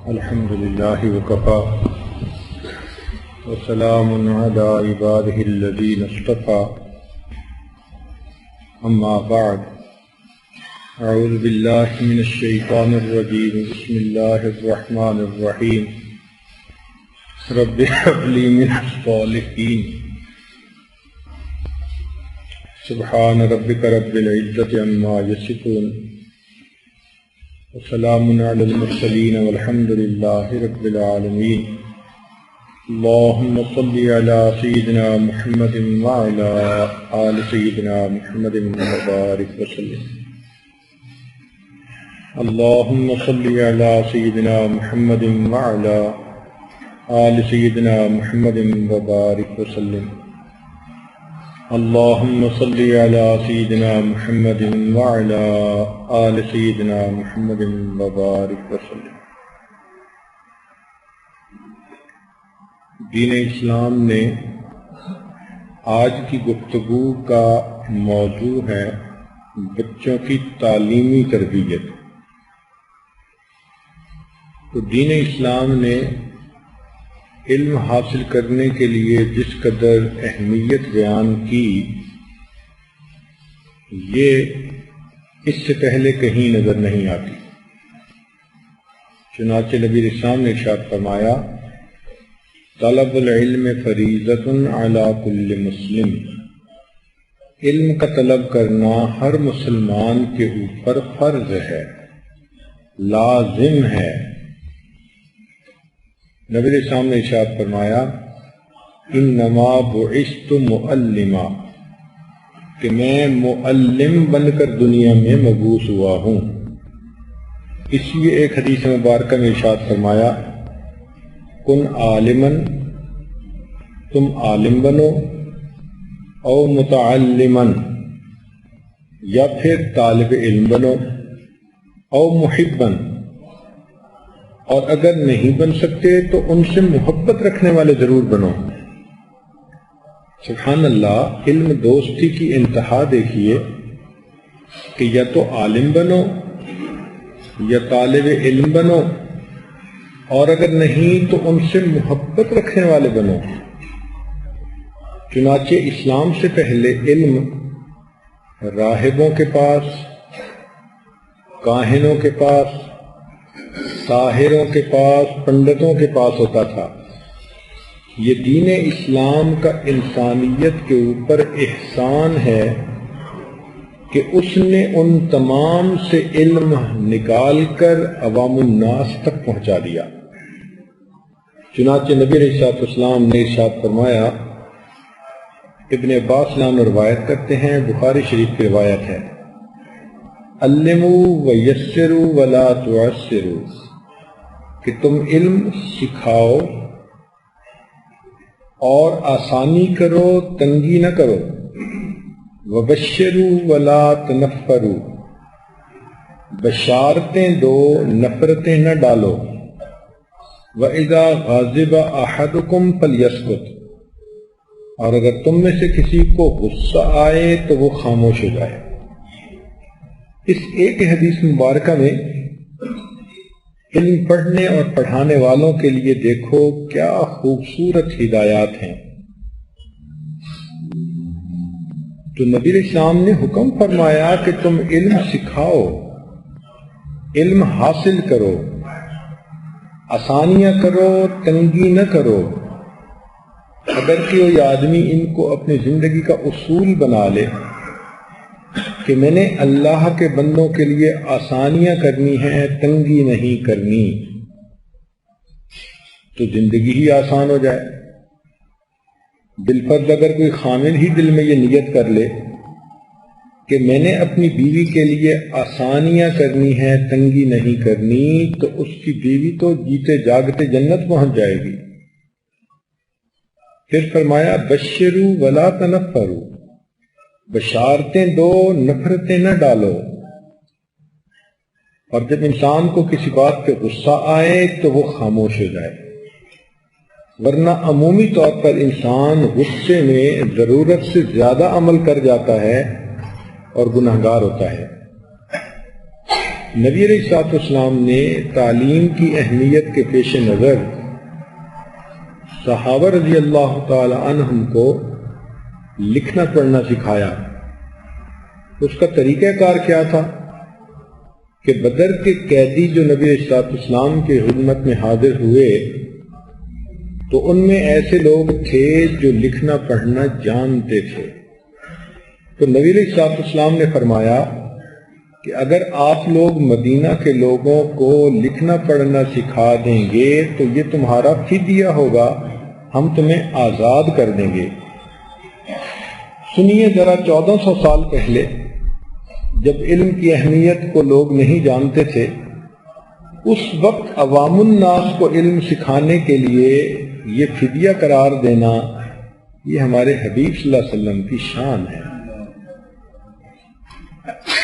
الحمد لله وكفى وسلام على عباده الذين اصطفى أما بعد أعوذ بالله من الشيطان الرجيم بسم الله الرحمن الرحيم رب هب لي من الصالحين سبحان ربك رب العزة عما يصفون وسلام على المرسلين والحمد لله رب العالمين اللهم صل على سيدنا محمد وعلى آل سيدنا محمد وبارك وسلم اللهم صل على سيدنا محمد وعلى آل سيدنا محمد وبارك وسلم اللهم صل على سيدنا محمد وعلى آل سيدنا محمد وبارك وسلم۔ دین اسلام نے آج کی گفتگو کا موضوع ہے بچوں کی تعلیمی تربیت۔ تو دین اسلام نے علم حاصل کرنے کے لیے جس قدر اہمیت بیان کی یہ اس سے پہلے کہیں نظر نہیں آتی۔ چنانچہ نبی اسلام نے ارشاد فرمایا طلب العلم فریضۃ علی کل مسلم، علم کا طلب کرنا ہر مسلمان کے اوپر فرض ہے، لازم ہے۔ نبی علیہ السلام نے ارشاد فرمایا انما بعثت معلما، کہ میں معلم بن کر دنیا میں مبعوث ہوا ہوں۔ اس لیے ایک حدیث مبارکہ میں ارشاد فرمایا کن عالما، تم عالم بنو، او متعلما، یا پھر طالب علم بنو، او محبا، اور اگر نہیں بن سکتے تو ان سے محبت رکھنے والے ضرور بنو۔ سبحان اللہ، علم دوستی کی انتہا دیکھیے کہ یا تو عالم بنو یا طالب علم بنو، اور اگر نہیں تو ان سے محبت رکھنے والے بنو۔ چنانچہ اسلام سے پہلے علم راہبوں کے پاس، کاہنوں کے پاس، ساحروں کے پاس، پنڈتوں کے پاس ہوتا تھا۔ یہ دین اسلام کا انسانیت کے اوپر احسان ہے کہ اس نے ان تمام سے علم نکال کر عوام الناس تک پہنچا دیا۔ چنانچہ نبی علیہ السلام نے ارشاد فرمایا، ابن عباس عنہ روایت کرتے ہیں، بخاری شریف کی روایت ہے، علموا ویسروا ولا تعسروا، کہ تم علم سکھاؤ اور آسانی کرو، تنگی نہ کرو، وبشروا ولا تنفروا، بشارتیں دو، نفرتیں نہ ڈالو، وَإِذَا غَاضِبَ أَحَدُكُمْ فَلْيَسْكُتْ، اور اگر تم میں سے کسی کو غصہ آئے تو وہ خاموش ہو جائے۔ اس ایک حدیث مبارکہ میں علم پڑھنے اور پڑھانے والوں کے لیے دیکھو کیا خوبصورت ہدایات ہیں۔ تو نبی علیہ السلام نے حکم فرمایا کہ تم علم سکھاؤ، علم حاصل کرو، آسانیاں کرو، تنگی نہ کرو۔ اگر کوئی آدمی ان کو اپنی زندگی کا اصول بنا لے کہ میں نے اللہ کے بندوں کے لیے آسانیاں کرنی ہیں، تنگی نہیں کرنی، تو زندگی ہی آسان ہو جائے۔ بالفرض اگر کوئی خامل ہی دل میں یہ نیت کر لے کہ میں نے اپنی بیوی کے لیے آسانیاں کرنی ہیں، تنگی نہیں کرنی، تو اس کی بیوی تو جیتے جاگتے جنت پہنچ جائے گی۔ پھر فرمایا بشروا ولا تنفروا، بشارتیں دو، نفرتیں نہ ڈالو۔ اور جب انسان کو کسی بات پہ غصہ آئے تو وہ خاموش ہو جائے، ورنہ عمومی طور پر انسان غصے میں ضرورت سے زیادہ عمل کر جاتا ہے اور گناہگار ہوتا ہے۔ نبی علیہ الصلوۃ والسلام نے تعلیم کی اہمیت کے پیش نظر صحابہ رضی اللہ تعالی عنہم کو لکھنا پڑھنا سکھایا۔ اس کا طریقہ کار کیا تھا کہ بدر کے قیدی جو نبی علیہ الصلوۃ والسلام کی خدمت میں حاضر ہوئے تو ان میں ایسے لوگ تھے جو لکھنا پڑھنا جانتے تھے، تو نبی علیہ الصلوۃ والسلام نے فرمایا کہ اگر آپ لوگ مدینہ کے لوگوں کو لکھنا پڑھنا سکھا دیں گے تو یہ تمہارا فدیہ ہوگا، ہم تمہیں آزاد کر دیں گے۔ سنیے ذرا، 1400 سال پہلے جب علم کی اہمیت کو لوگ نہیں جانتے تھے، اس وقت عوام الناس کو علم سکھانے کے لیے یہ فدیہ قرار دینا، یہ ہمارے حبیب صلی اللہ علیہ وسلم کی شان ہے۔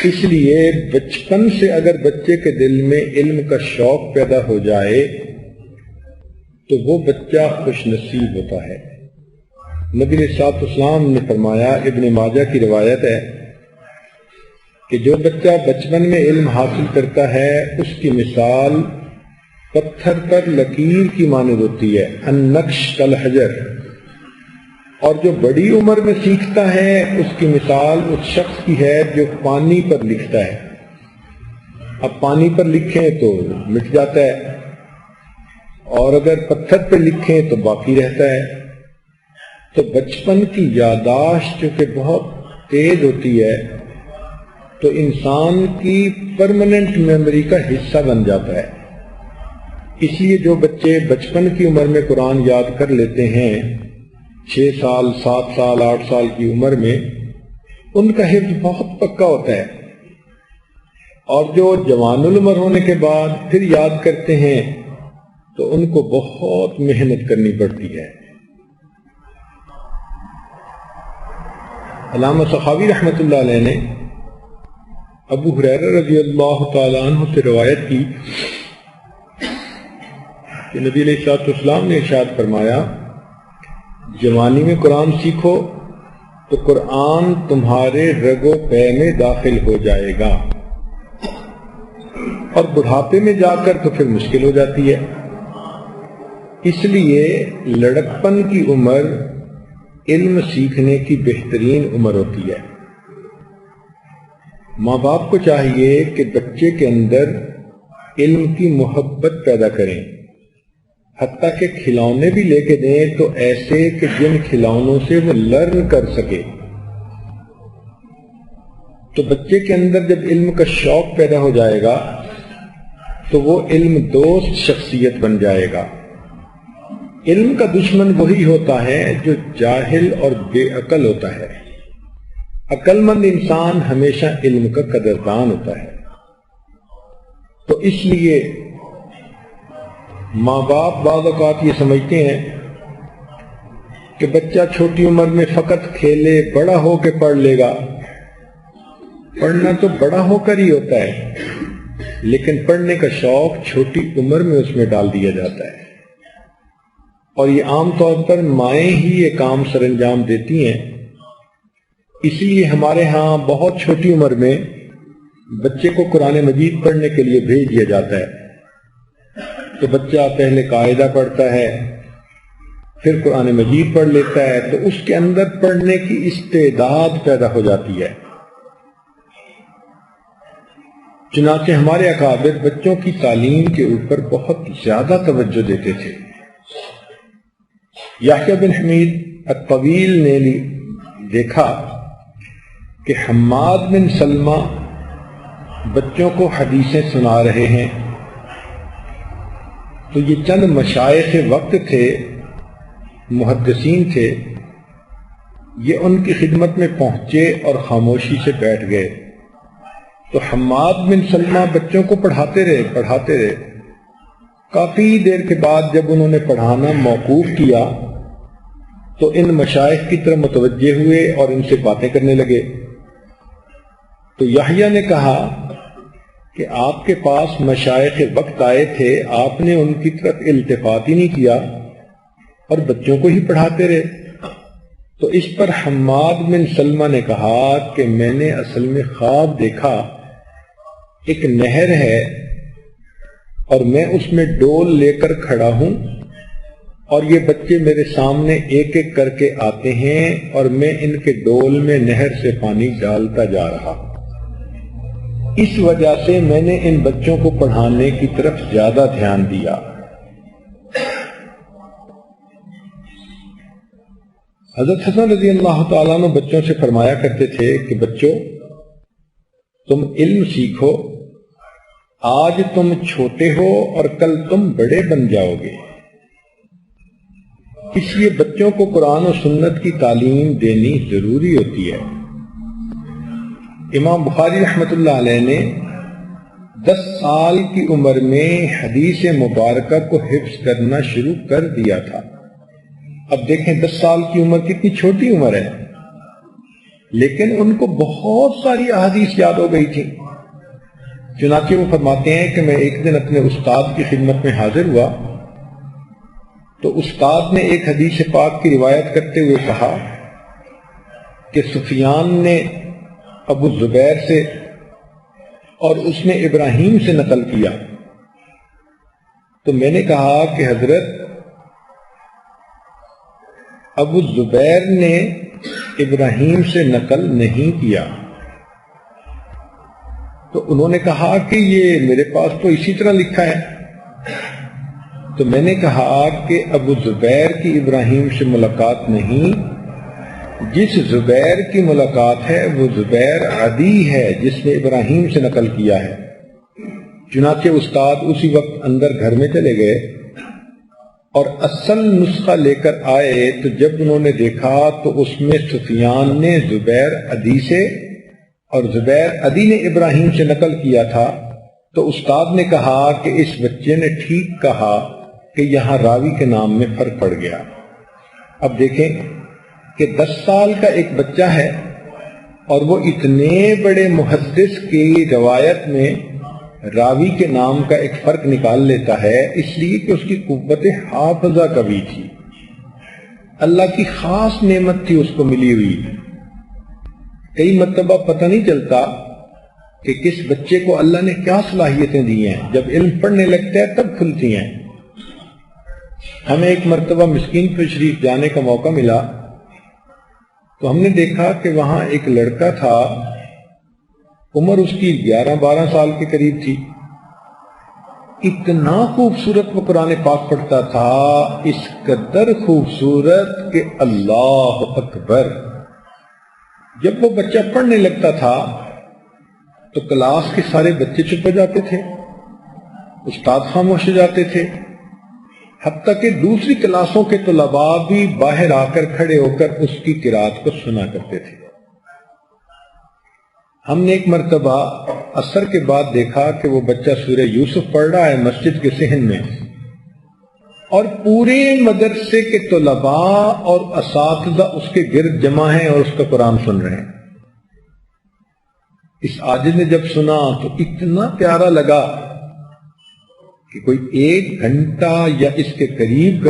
اس لیے بچپن سے اگر بچے کے دل میں علم کا شوق پیدا ہو جائے تو وہ بچہ خوش نصیب ہوتا ہے۔ نبی علیہ الصلوۃ والسلام نے فرمایا، ابن ماجہ کی روایت ہے کہ جو بچہ بچپن میں علم حاصل کرتا ہے اس کی مثال پتھر پر لکیر کی مانند ہوتی ہے، النقش کالحجر، اور جو بڑی عمر میں سیکھتا ہے اس کی مثال اس شخص کی ہے جو پانی پر لکھتا ہے۔ اب پانی پر لکھیں تو مٹ جاتا ہے، اور اگر پتھر پہ لکھیں تو باقی رہتا ہے۔ تو بچپن کی یادداشت جو کہ بہت تیز ہوتی ہے تو انسان کی پرماننٹ میموری کا حصہ بن جاتا ہے۔ اس لیے جو بچے بچپن کی عمر میں قرآن یاد کر لیتے ہیں، 6 سال 7 سال 8 سال کی عمر میں، ان کا حفظ بہت پکا ہوتا ہے، اور جو جوان العمر ہونے کے بعد پھر یاد کرتے ہیں تو ان کو بہت محنت کرنی پڑتی ہے۔ علامہ سخاوی رحمۃ اللہ علیہ نے ابو ہریرہ رضی اللہ تعالی عنہ سے روایت کی کہ نبی علیہ الصلوۃ والسلام نے ارشاد فرمایا، جوانی میں قرآن سیکھو تو قرآن تمہارے رگ و پے میں داخل ہو جائے گا، اور بڑھاپے میں جا کر تو پھر مشکل ہو جاتی ہے۔ اس لیے لڑکپن کی عمر علم سیکھنے کی بہترین عمر ہوتی ہے۔ ماں باپ کو چاہیے کہ بچے کے اندر علم کی محبت پیدا کریں، حتیٰ کہ کھلونے بھی لے کے دیں تو ایسے کہ جن کھلونوں سے وہ لرن کر سکے۔ تو بچے کے اندر جب علم کا شوق پیدا ہو جائے گا تو وہ علم دوست شخصیت بن جائے گا۔ علم کا دشمن وہی ہوتا ہے جو جاہل اور بے عقل ہوتا ہے۔ عقل مند انسان ہمیشہ علم کا قدردان ہوتا ہے۔ تو اس لیے ماں باپ بعض اوقات یہ سمجھتے ہیں کہ بچہ چھوٹی عمر میں فقط کھیلے، بڑا ہو کے پڑھ لے گا۔ پڑھنا تو بڑا ہو کر ہی ہوتا ہے، لیکن پڑھنے کا شوق چھوٹی عمر میں اس میں ڈال دیا جاتا ہے، اور یہ عام طور پر مائیں ہی یہ کام سر انجام دیتی ہیں۔ اس لیے ہمارے ہاں بہت چھوٹی عمر میں بچے کو قرآن مجید پڑھنے کے لیے بھیج دیا جاتا ہے۔ تو بچہ پہلے قاعدہ پڑھتا ہے، پھر قرآن مجید پڑھ لیتا ہے، تو اس کے اندر پڑھنے کی استعداد پیدا ہو جاتی ہے۔ چنانچہ ہمارے اکابر بچوں کی تعلیم کے اوپر بہت زیادہ توجہ دیتے تھے۔ یحییٰ بن حمید الطویل نے دیکھا کہ حماد بن سلمہ بچوں کو حدیثیں سنا رہے ہیں، تو یہ چند مشائخ وقت تھے، محدثین تھے، یہ ان کی خدمت میں پہنچے اور خاموشی سے بیٹھ گئے۔ تو حماد بن سلمہ بچوں کو پڑھاتے رہے۔ کافی دیر کے بعد جب انہوں نے پڑھانا موقوف کیا تو ان مشائخ کی طرف متوجہ ہوئے اور ان سے باتیں کرنے لگے۔ تو یحییٰ نے کہا کہ آپ کے پاس مشائخ وقت آئے تھے، آپ نے ان کی طرف التفات ہی نہیں کیا اور بچوں کو ہی پڑھاتے رہے۔ تو اس پر حماد بن سلمہ نے کہا کہ میں نے اصل میں خواب دیکھا ایک نہر ہے اور میں اس میں ڈول لے کر کھڑا ہوں اور یہ بچے میرے سامنے ایک ایک کر کے آتے ہیں اور میں ان کے ڈول میں نہر سے پانی ڈالتا جا رہا ہوں۔ اس وجہ سے میں نے ان بچوں کو پڑھانے کی طرف زیادہ دھیان دیا۔ حضرت حسن رضی اللہ تعالیٰ عنہ بچوں سے فرمایا کرتے تھے کہ بچوں، تم علم سیکھو، آج تم چھوٹے ہو اور کل تم بڑے بن جاؤ گے۔ اس لیے بچوں کو قرآن و سنت کی تعلیم دینی ضروری ہوتی ہے۔ امام بخاری رحمۃ اللہ علیہ نے 10 سال کی عمر میں حدیث مبارکہ کو حفظ کرنا شروع کر دیا تھا۔ اب دیکھیں 10 سال کی عمر کتنی چھوٹی عمر ہے، لیکن ان کو بہت ساری احادیث یاد ہو گئی تھی۔ چنانچہ وہ فرماتے ہیں کہ میں ایک دن اپنے استاد کی خدمت میں حاضر ہوا تو استاد نے ایک حدیث پاک کی روایت کرتے ہوئے کہا کہ سفیان نے ابو زبیر سے اور اس نے ابراہیم سے نقل کیا۔ تو میں نے کہا کہ حضرت، ابو زبیر نے ابراہیم سے نقل نہیں کیا۔ تو انہوں نے کہا کہ یہ میرے پاس تو اسی طرح لکھا ہے۔ تو میں نے کہا کہ ابو زبیر کی ابراہیم سے ملاقات نہیں، جس زبیر کی ملاقات ہے وہ زبیر عدی ہے جس نے ابراہیم سے نقل کیا ہے۔ چنانچہ استاد اسی وقت اندر گھر میں چلے گئے اور اصل نسخہ لے کر آئے تو جب انہوں نے دیکھا تو اس میں سفیان نے زبیر عدی سے اور زبیر عدی نے ابراہیم سے نقل کیا تھا۔ تو استاد نے کہا کہ اس بچے نے ٹھیک کہا کہ یہاں راوی کے نام میں فرق پڑ گیا۔ اب دیکھیں کہ 10 سال کا ایک بچہ ہے اور وہ اتنے بڑے محدث کی روایت میں راوی کے نام کا ایک فرق نکال لیتا ہے، اس لیے کہ اس کی قوت حافظہ قوی تھی، اللہ کی خاص نعمت تھی اس کو ملی ہوئی۔ کئی مرتبہ پتہ نہیں چلتا کہ کس بچے کو اللہ نے کیا صلاحیتیں دی ہیں، جب علم پڑھنے لگتا ہے تب کھلتی ہیں۔ ہمیں ایک مرتبہ مسکین پور شریف جانے کا موقع ملا تو ہم نے دیکھا کہ وہاں ایک لڑکا تھا، عمر اس کی 11-12 سال کے قریب تھی، اتنا خوبصورت وہ قرآن پاک پڑھتا تھا، اس قدر خوبصورت کہ اللہ اکبر۔ جب وہ بچہ پڑھنے لگتا تھا تو کلاس کے سارے بچے چپ ہو جاتے تھے، استاد خاموش ہو جاتے تھے، حتیٰ کہ دوسری کلاسوں کے طلباء بھی باہر آ کر کھڑے ہو کر اس کی قرات کو سنا کرتے تھے۔ ہم نے ایک مرتبہ عصر کے بعد دیکھا کہ وہ بچہ سورہ یوسف پڑھ رہا ہے مسجد کے صحن میں، اور پورے مدرسے کے طلباء اور اساتذہ اس کے گرد جمع ہیں اور اس کا قرآن سن رہے ہیں۔ اس عاجز نے جب سنا تو اتنا پیارا لگا کہ کوئی 1 گھنٹہ یا اس کے قریب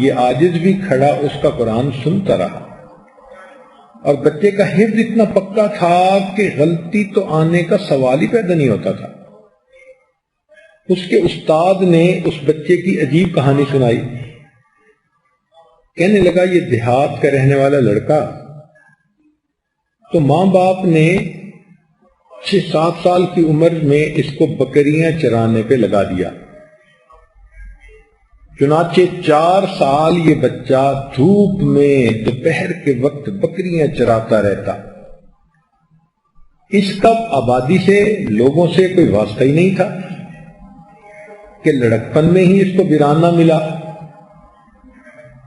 یہ عاجز بھی کھڑا اس کا قرآن سنتا رہا، اور بچے کا حفظ اتنا پکا تھا کہ غلطی تو آنے کا سوال ہی پیدا نہیں ہوتا تھا۔ اس کے استاد نے اس بچے کی عجیب کہانی سنائی، کہنے لگا یہ دیہات کا رہنے والا لڑکا، تو ماں باپ نے 6-7 سال کی عمر میں اس کو بکریاں چرانے پہ لگا دیا۔ چنانچہ 4 سال یہ بچہ دھوپ میں دوپہر کے وقت بکریاں چراتا رہتا۔ اس کا آبادی سے لوگوں سے کوئی واسطہ ہی نہیں تھا کہ لڑکپن میں ہی اس کو ویرانہ ملا،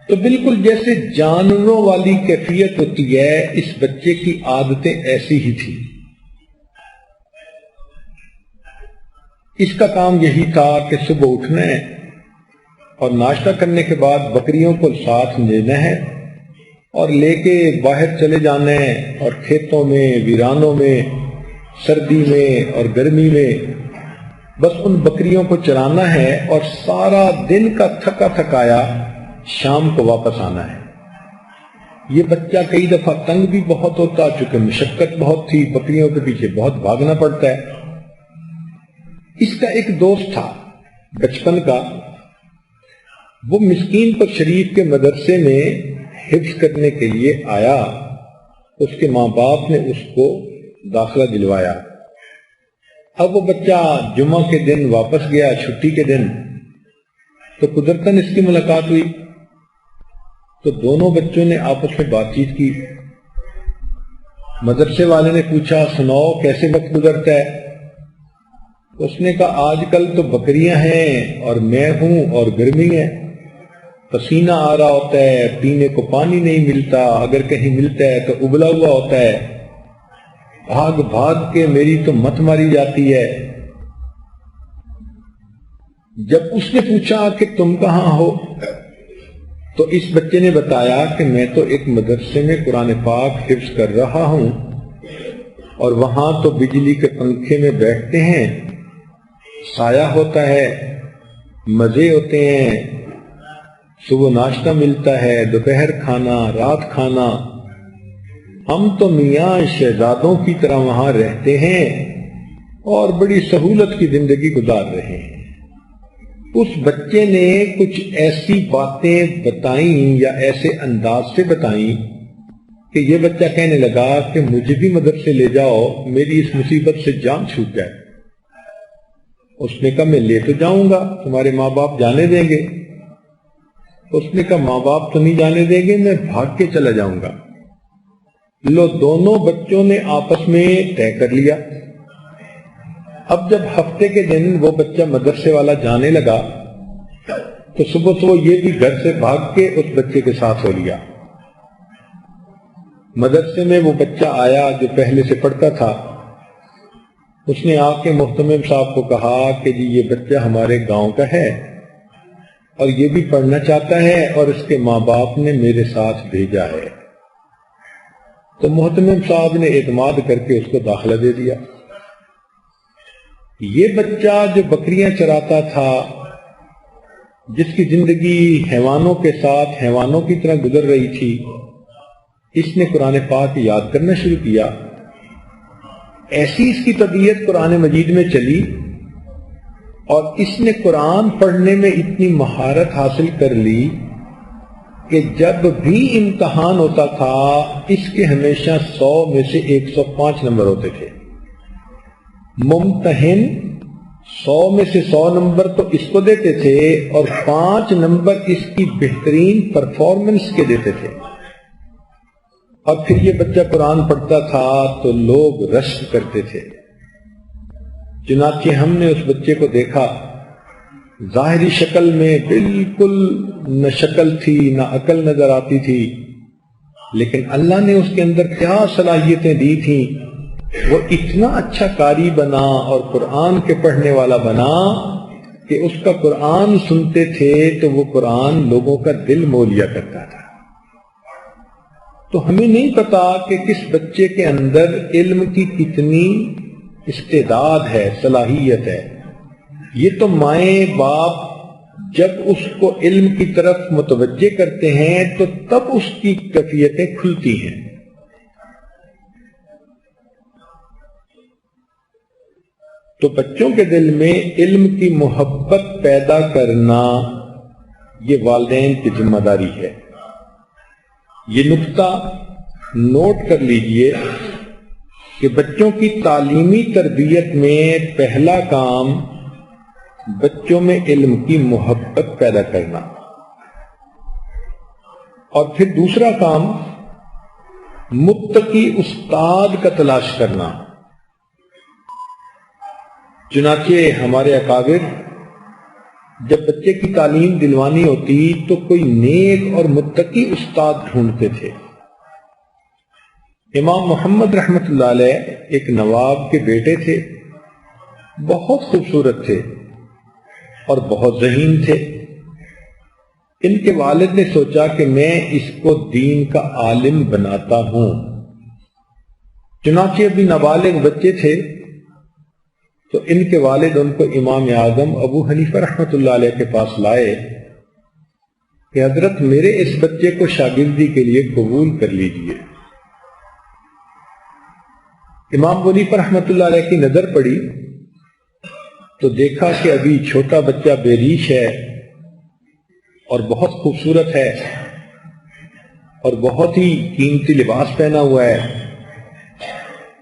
تو بالکل جیسے جانوروں والی کیفیت ہوتی ہے، اس بچے کی عادتیں ایسی ہی تھی۔ اس کا کام یہی تھا کہ صبح اٹھنا ہے اور ناشتہ کرنے کے بعد بکریوں کو ساتھ لینا ہے اور لے کے باہر چلے جانا ہے، اور کھیتوں میں، ویرانوں میں، سردی میں اور گرمی میں بس ان بکریوں کو چرانا ہے، اور سارا دن کا تھکا تھکایا شام کو واپس آنا ہے۔ یہ بچہ کئی دفعہ تنگ بھی بہت ہوتا، چونکہ مشقت بہت تھی، بکریوں کے پیچھے بہت بھاگنا پڑتا ہے۔ اس کا ایک دوست تھا بچپن کا، وہ مسکین پر شریف کے مدرسے میں حفظ کرنے کے لیے آیا، اس کے ماں باپ نے اس کو داخلہ دلوایا۔ اب وہ بچہ جمعہ کے دن واپس گیا، چھٹی کے دن، تو قدرتاً اس کی ملاقات ہوئی، تو دونوں بچوں نے آپس میں بات چیت کی۔ مدرسے والے نے پوچھا سناؤ کیسے وقت گزرتا ہے؟ اس نے کہا آج کل تو بکریاں ہیں اور میں ہوں اور گرمی ہے، پسینہ آ رہا ہوتا ہے، پینے کو پانی نہیں ملتا، اگر کہیں ملتا ہے تو ابلا ہوا ہوتا ہے، بھاگ بھاگ کے میری تو مت ماری جاتی ہے۔ جب اس نے پوچھا کہ تم کہاں ہو تو اس بچے نے بتایا کہ میں تو ایک مدرسے میں قرآن پاک حفظ کر رہا ہوں، اور وہاں تو بجلی کے پنکھے میں بیٹھتے ہیں، سایہ ہوتا ہے، مزے ہوتے ہیں، صبح ناشتہ ملتا ہے، دوپہر کھانا، رات کھانا، ہم تو میاں شہزادوں کی طرح وہاں رہتے ہیں اور بڑی سہولت کی زندگی گزار رہے ہیں۔ اس بچے نے کچھ ایسی باتیں بتائیں یا ایسے انداز سے بتائیں کہ یہ بچہ کہنے لگا کہ مجھے بھی مدرسے لے جاؤ، میری اس مصیبت سے جان چھوٹ جائے۔ اس نے کہا میں لے تو جاؤں گا، تمہارے ماں باپ جانے دیں گے؟ اس نے کہا ماں باپ تو نہیں جانے دیں گے، میں بھاگ کے چلا جاؤں گا۔ لو دونوں بچوں نے آپس میں طے کر لیا۔ اب جب ہفتے کے دن وہ بچہ مدرسے والا جانے لگا تو صبح صبح یہ بھی گھر سے بھاگ کے اس بچے کے ساتھ ہو لیا۔ مدرسے میں وہ بچہ آیا جو پہلے سے پڑھتا تھا، اس نے آ کے محتمم صاحب کو کہا کہ جی یہ بچہ ہمارے گاؤں کا ہے اور یہ بھی پڑھنا چاہتا ہے اور اس کے ماں باپ نے میرے ساتھ بھیجا ہے۔ تو محتمم صاحب نے اعتماد کر کے اس کو داخلہ دے دیا۔ یہ بچہ جو بکریاں چراتا تھا، جس کی زندگی حیوانوں کے ساتھ حیوانوں کی طرح گزر رہی تھی، اس نے قرآن پاک یاد کرنا شروع کیا۔ ایسی اس کی طبیعت قرآن مجید میں چلی اور اس نے قرآن پڑھنے میں اتنی مہارت حاصل کر لی کہ جب بھی امتحان ہوتا تھا اس کے ہمیشہ 100 میں سے 105 نمبر ہوتے تھے۔ ممتحن 100 میں سے 100 نمبر تو اس کو دیتے تھے اور 5 نمبر اس کی بہترین پرفارمنس کے دیتے تھے۔ اور پھر یہ بچہ قرآن پڑھتا تھا تو لوگ رشک کرتے تھے۔ چنانچہ ہم نے اس بچے کو دیکھا، ظاہری شکل میں بالکل نہ شکل تھی نہ عقل نظر آتی تھی، لیکن اللہ نے اس کے اندر کیا صلاحیتیں دی تھیں، وہ اتنا اچھا قاری بنا اور قرآن کے پڑھنے والا بنا کہ اس کا قرآن سنتے تھے تو وہ قرآن لوگوں کا دل مول لیا کرتا تھا۔ تو ہمیں نہیں پتا کہ کس بچے کے اندر علم کی کتنی استعداد ہے، صلاحیت ہے۔ یہ تو مائیں باپ جب اس کو علم کی طرف متوجہ کرتے ہیں تو تب اس کی کیفیتیں کھلتی ہیں۔ تو بچوں کے دل میں علم کی محبت پیدا کرنا یہ والدین کی ذمہ داری ہے۔ یہ نقطہ نوٹ کر لیجئے کہ بچوں کی تعلیمی تربیت میں پہلا کام بچوں میں علم کی محبت پیدا کرنا، اور پھر دوسرا کام متقی استاد کا تلاش کرنا۔ چنانچہ ہمارے اکابر جب بچے کی تعلیم دلوانی ہوتی تو کوئی نیک اور متقی استاد ڈھونڈتے تھے۔ امام محمد رحمت اللہ علیہ ایک نواب کے بیٹے تھے، بہت خوبصورت تھے اور بہت ذہین تھے۔ ان کے والد نے سوچا کہ میں اس کو دین کا عالم بناتا ہوں۔ چنانچہ ابھی نابالغ بچے تھے تو ان کے والد ان کو امام اعظم ابو حنیفہ رحمۃ اللہ علیہ کے پاس لائے کہ حضرت میرے اس بچے کو شاگردی کے لیے قبول کر لیجئے۔ امام ابو حنیفہ رحمۃ اللہ علیہ کی نظر پڑی تو دیکھا کہ ابھی چھوٹا بچہ بے ریش ہے اور بہت خوبصورت ہے اور بہت ہی قیمتی لباس پہنا ہوا ہے،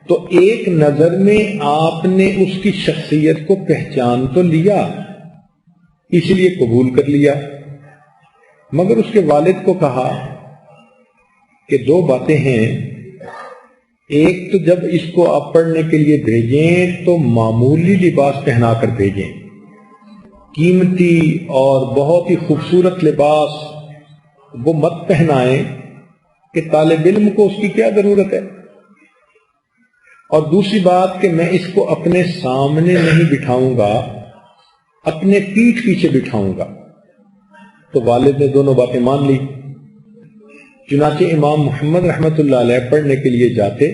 تو ایک نظر میں آپ نے اس کی شخصیت کو پہچان تو لیا، اس لیے قبول کر لیا، مگر اس کے والد کو کہا کہ دو باتیں ہیں، ایک تو جب اس کو آپ پڑھنے کے لیے بھیجیں تو معمولی لباس پہنا کر بھیجیں، قیمتی اور بہت ہی خوبصورت لباس وہ مت پہنائیں کہ طالب علم کو اس کی کیا ضرورت ہے، اور دوسری بات کہ میں اس کو اپنے سامنے نہیں بٹھاؤں گا، اپنے پیٹھ پیچھے بٹھاؤں گا۔ تو والد نے دونوں باتیں مان لی۔ چنانچہ امام محمد رحمۃ اللہ علیہ پڑھنے کے لیے جاتے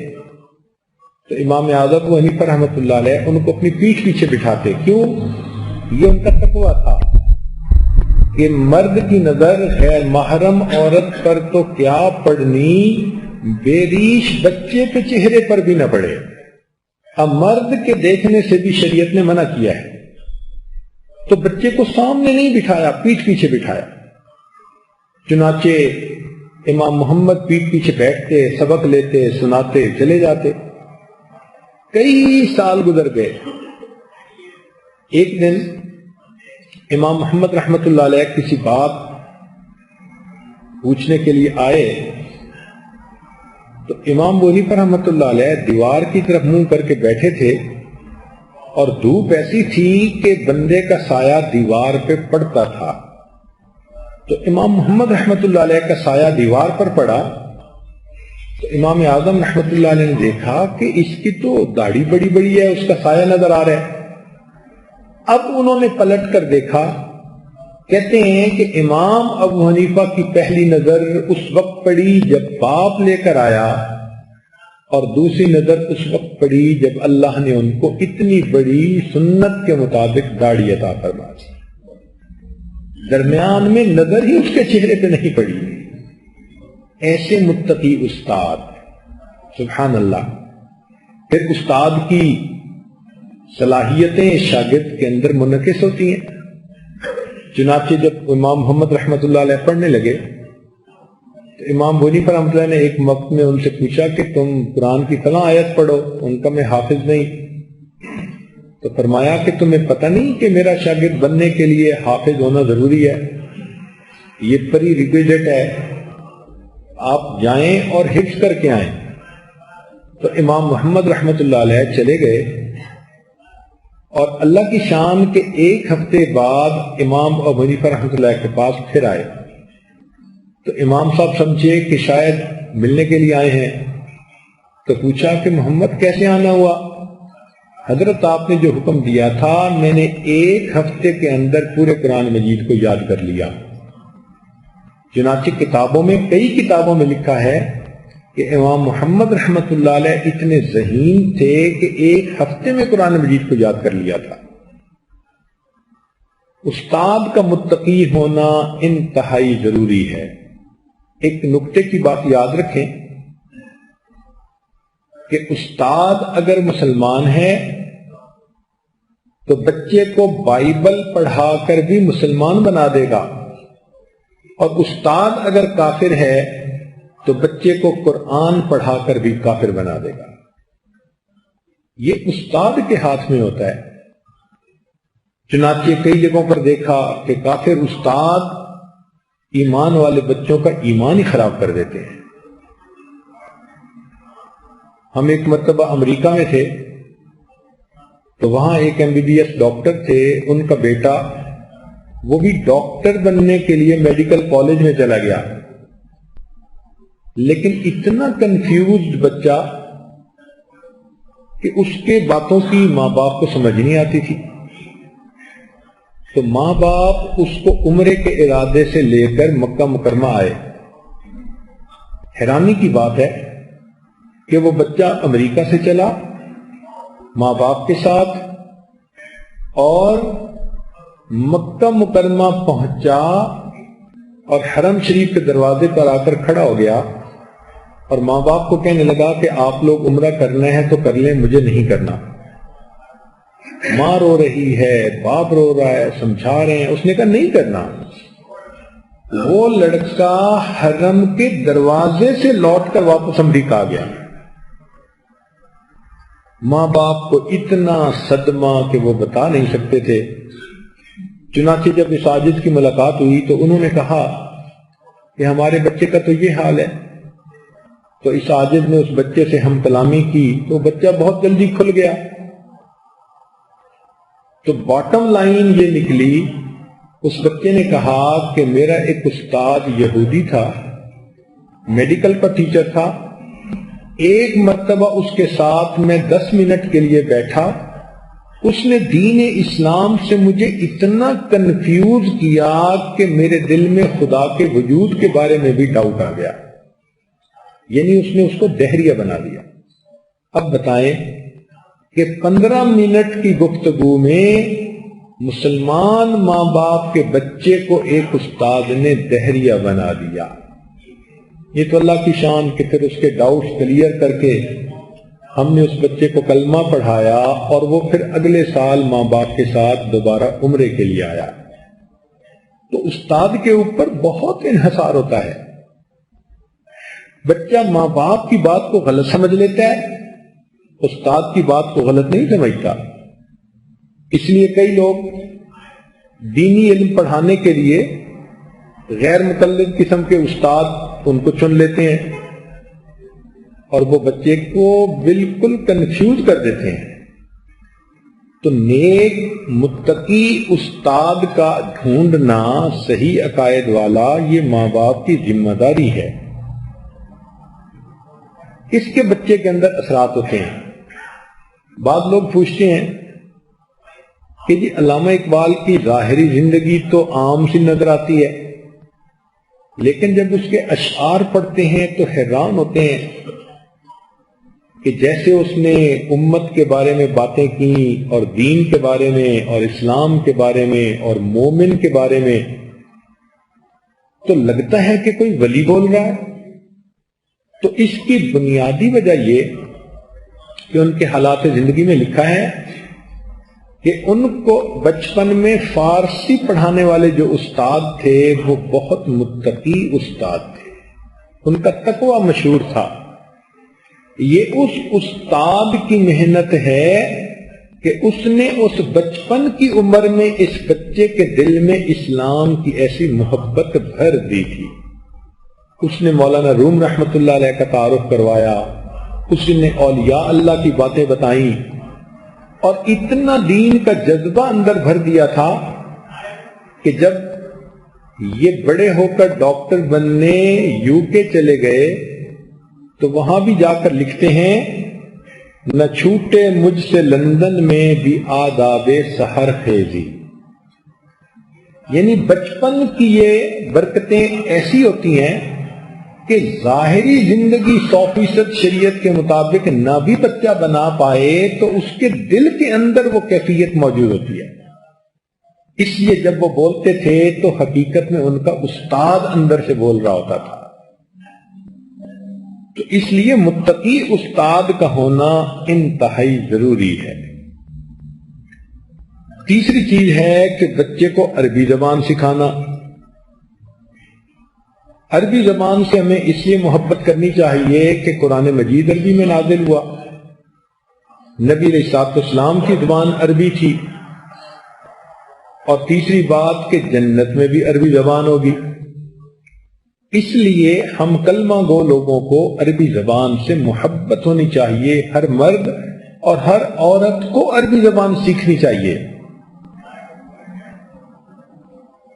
تو امام اعظم ابو حنیفہ رحمۃ اللہ علیہ ان کو اپنی پیٹھ پیچھے بٹھاتے۔ کیوں؟ یہ ان کا تقویٰ تھا کہ مرد کی نظر غیر محرم عورت پر تو کیا پڑنی، بے ریش بچے کے چہرے پر بھی نہ پڑے۔ اب مرد کے دیکھنے سے بھی شریعت نے منع کیا ہے، تو بچے کو سامنے نہیں بٹھایا، پیٹھ پیچھے بٹھایا۔ چنانچہ امام محمد پیٹھ پیچھے بیٹھتے، سبق لیتے، سناتے، چلے جاتے۔ کئی سال گزر گئے۔ ایک دن امام محمد رحمۃ اللہ علیہ کسی بات پوچھنے کے لیے آئے تو امام ابو حنیفہ رحمۃ اللہ علیہ دیوار کی طرف منہ کر کے بیٹھے تھے اور دھوپ ایسی تھی کہ بندے کا سایہ دیوار پہ پڑتا تھا۔ تو امام محمد رحمۃ اللہ علیہ کا سایہ دیوار پر پڑا تو امام اعظم رحمۃ اللہ علیہ نے دیکھا کہ اس کی تو داڑھی بڑی بڑی ہے، اس کا سایہ نظر آ رہا ہے۔ اب انہوں نے پلٹ کر دیکھا، کہتے ہیں کہ امام ابو حنیفہ کی پہلی نظر اس وقت پڑی جب باپ لے کر آیا، اور دوسری نظر اس وقت پڑی جب اللہ نے ان کو اتنی بڑی سنت کے مطابق داڑھی عطا فرما دی۔ درمیان میں نظر ہی اس کے چہرے پہ نہیں پڑی۔ ایسے متقی استاد، سبحان اللہ۔ پھر استاد کی صلاحیتیں شاگرد کے اندر منعکس ہوتی ہیں۔ چنانچہ جب امام محمد رحمۃ اللہ علیہ پڑھنے لگے تو امام ابو حنیفہ رحمۃ اللہ نے ایک وقت میں ان سے پوچھا کہ تم قرآن کی فلاں آیت پڑھو، ان کا میں حافظ نہیں۔ تو فرمایا کہ تمہیں پتہ نہیں کہ میرا شاگرد بننے کے لیے حافظ ہونا ضروری ہے، یہ پری ریکویزٹ ہے، آپ جائیں اور حفظ کر کے آئیں۔ تو امام محمد رحمۃ اللہ علیہ چلے گئے اور اللہ کی شان کے ایک ہفتے بعد امام ابو حنیفہ رحمۃ اللہ کے پاس پھر آئے۔ تو امام صاحب سمجھے کہ شاید ملنے کے لیے آئے ہیں، تو پوچھا کہ محمد کیسے آنا ہوا؟ حضرت آپ نے جو حکم دیا تھا میں نے ایک ہفتے کے اندر پورے قرآن مجید کو یاد کر لیا۔ چنانچہ کتابوں میں، کئی کتابوں میں لکھا ہے کہ امام محمد رحمۃ اللہ علیہ اتنے ذہین تھے کہ ایک ہفتے میں قرآن مجید کو یاد کر لیا تھا۔ استاد کا متقی ہونا انتہائی ضروری ہے۔ ایک نکتے کی بات یاد رکھیں کہ استاد اگر مسلمان ہے تو بچے کو بائبل پڑھا کر بھی مسلمان بنا دے گا، اور استاد اگر کافر ہے تو بچے کو قرآن پڑھا کر بھی کافر بنا دے گا۔ یہ استاد کے ہاتھ میں ہوتا ہے۔ چنانچہ کئی جگہوں پر دیکھا کہ کافر استاد ایمان والے بچوں کا ایمان ہی خراب کر دیتے ہیں۔ ہم ایک مرتبہ امریکہ میں تھے تو وہاں ایک MBBS ڈاکٹر تھے، ان کا بیٹا وہ بھی ڈاکٹر بننے کے لیے میڈیکل کالج میں چلا گیا، لیکن اتنا کنفیوزڈ بچہ کہ اس کے باتوں کی ماں باپ کو سمجھ نہیں آتی تھی۔ تو ماں باپ اس کو عمرے کے ارادے سے لے کر مکہ مکرمہ آئے۔ حیرانی کی بات ہے کہ وہ بچہ امریکہ سے چلا ماں باپ کے ساتھ اور مکہ مکرمہ پہنچا اور حرم شریف کے دروازے پر آ کر کھڑا ہو گیا اور ماں باپ کو کہنے لگا کہ آپ لوگ عمرہ کرنا ہے تو کر لیں، مجھے نہیں کرنا۔ ماں رو رہی ہے، باپ رو رہا ہے، سمجھا رہے ہیں، اس نے کہا نہیں کرنا۔ وہ لڑکا حرم کے دروازے سے لوٹ کر واپس امریکہ آ گیا۔ ماں باپ کو اتنا صدمہ کہ وہ بتا نہیں سکتے تھے۔ چنانچہ جب اس عاجز کی ملاقات ہوئی تو انہوں نے کہا کہ ہمارے بچے کا تو یہ حال ہے۔ تو اس عاجز نے اس بچے سے ہم کلامی کی تو بچہ بہت جلدی کھل گیا۔ تو باٹم لائن یہ نکلی، اس بچے نے کہا کہ میرا ایک استاد یہودی تھا، میڈیکل کا ٹیچر تھا، ایک مرتبہ اس کے ساتھ میں 10 منٹ کے لیے بیٹھا، اس نے دین اسلام سے مجھے اتنا کنفیوز کیا کہ میرے دل میں خدا کے وجود کے بارے میں بھی ڈاؤٹ آ گیا، یعنی اس نے اس کو دہریہ بنا دیا۔ اب بتائیں کہ 15 منٹ کی گفتگو میں مسلمان ماں باپ کے بچے کو ایک استاد نے دہریہ بنا دیا۔ یہ تو اللہ کی شان کہ پھر اس کے ڈاؤٹس کلیئر کر کے ہم نے اس بچے کو کلمہ پڑھایا اور وہ پھر اگلے سال ماں باپ کے ساتھ دوبارہ عمرے کے لیے آیا۔ تو استاد کے اوپر بہت انحصار ہوتا ہے۔ بچہ ماں باپ کی بات کو غلط سمجھ لیتا ہے، استاد کی بات کو غلط نہیں سمجھتا۔ اس لیے کئی لوگ دینی علم پڑھانے کے لیے غیر مقلد قسم کے استاد ان کو چن لیتے ہیں اور وہ بچے کو بالکل کنفیوز کر دیتے ہیں۔ تو نیک متقی استاد کا ڈھونڈنا، صحیح عقائد والا، یہ ماں باپ کی ذمہ داری ہے۔ اس کے بچے کے اندر اثرات ہوتے ہیں۔ بعض لوگ پوچھتے ہیں کہ جی علامہ اقبال کی ظاہری زندگی تو عام سی نظر آتی ہے، لیکن جب اس کے اشعار پڑھتے ہیں تو حیران ہوتے ہیں کہ جیسے اس نے امت کے بارے میں باتیں کی اور دین کے بارے میں اور اسلام کے بارے میں اور مومن کے بارے میں، تو لگتا ہے کہ کوئی ولی بول رہا ہے۔ تو اس کی بنیادی وجہ یہ کہ ان کے حالات زندگی میں لکھا ہے کہ ان کو بچپن میں فارسی پڑھانے والے جو استاد تھے وہ بہت متقی استاد تھے، ان کا تقوی مشہور تھا۔ یہ اس استاد کی محنت ہے کہ اس نے اس بچپن کی عمر میں اس بچے کے دل میں اسلام کی ایسی محبت بھر دی تھی۔ اس نے مولانا روم رحمت اللہ علیہ کا تعارف کروایا، اس نے اولیاء اللہ کی باتیں بتائیں، اور اتنا دین کا جذبہ اندر بھر دیا تھا کہ جب یہ بڑے ہو کر ڈاکٹر بننے یو کے چلے گئے تو وہاں بھی جا کر لکھتے ہیں، نہ چھوٹے مجھ سے لندن میں بھی آداب سحر خیزی۔ یعنی بچپن کی یہ برکتیں ایسی ہوتی ہیں کہ ظاہری زندگی 100% شریعت کے مطابق نہ بھی بچہ بنا پائے تو اس کے دل کے اندر وہ کیفیت موجود ہوتی ہے۔ اس لیے جب وہ بولتے تھے تو حقیقت میں ان کا استاد اندر سے بول رہا ہوتا تھا۔ تو اس لیے متقی استاد کا ہونا انتہائی ضروری ہے۔ تیسری چیز ہے کہ بچے کو عربی زبان سکھانا۔ عربی زبان سے ہمیں اس لیے محبت کرنی چاہیے کہ قرآن مجید عربی میں نازل ہوا، نبی علیہ السلام کی زبان عربی تھی، اور تیسری بات کہ جنت میں بھی عربی زبان ہوگی۔ اس لیے ہم کلمہ گو لوگوں کو عربی زبان سے محبت ہونی چاہیے۔ ہر مرد اور ہر عورت کو عربی زبان سیکھنی چاہیے،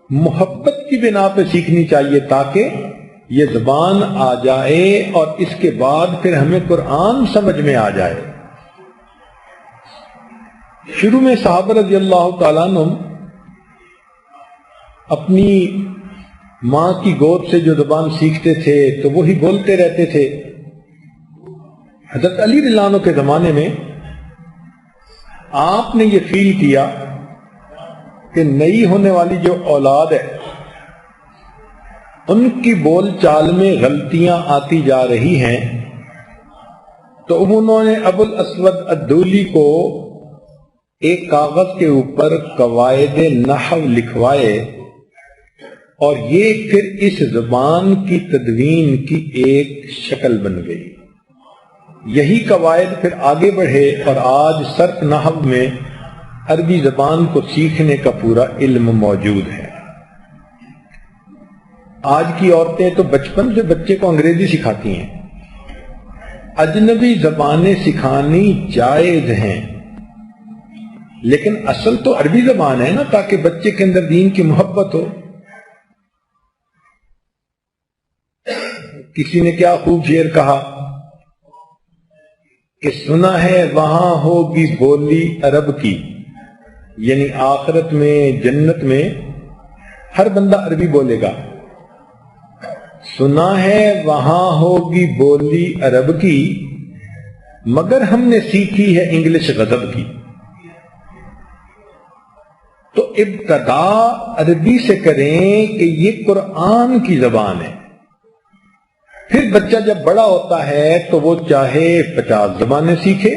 محبت کی بنا پہ سیکھنی چاہیے تاکہ یہ زبان آ جائے اور اس کے بعد پھر ہمیں قرآن سمجھ میں آ جائے۔ شروع میں صحابہ رضی اللہ تعالیٰ عنہ اپنی ماں کی گود سے جو زبان سیکھتے تھے تو وہی بولتے رہتے تھے۔ حضرت علی رضی اللہ عنہ کے زمانے میں آپ نے یہ فیل کیا کہ نئی ہونے والی جو اولاد ہے ان کی بول چال میں غلطیاں آتی جا رہی ہیں، تو انہوں نے ابو الاسود الدولی کو ایک کاغذ کے اوپر قواعد نحو لکھوائے اور یہ پھر اس زبان کی تدوین کی ایک شکل بن گئی. یہی قواعد پھر آگے بڑھے اور آج صرف نحو میں عربی زبان کو سیکھنے کا پورا علم موجود ہے. آج کی عورتیں تو بچپن سے بچے کو انگریزی سکھاتی ہیں. اجنبی زبانیں سکھانی جائز ہیں، لیکن اصل تو عربی زبان ہے نا، تاکہ بچے کے اندر دین کی محبت ہو. کسی نے کیا خوب شعر کہا کہ سنا ہے وہاں ہوگی بولی عرب کی، یعنی آخرت میں جنت میں ہر بندہ عربی بولے گا. سنا ہے وہاں ہوگی بولی عرب کی، مگر ہم نے سیکھی ہے انگلش غضب کی. تو ابتدا عربی سے کریں کہ یہ قرآن کی زبان ہے. پھر بچہ جب بڑا ہوتا ہے تو وہ چاہے 50 زبانیں سیکھے،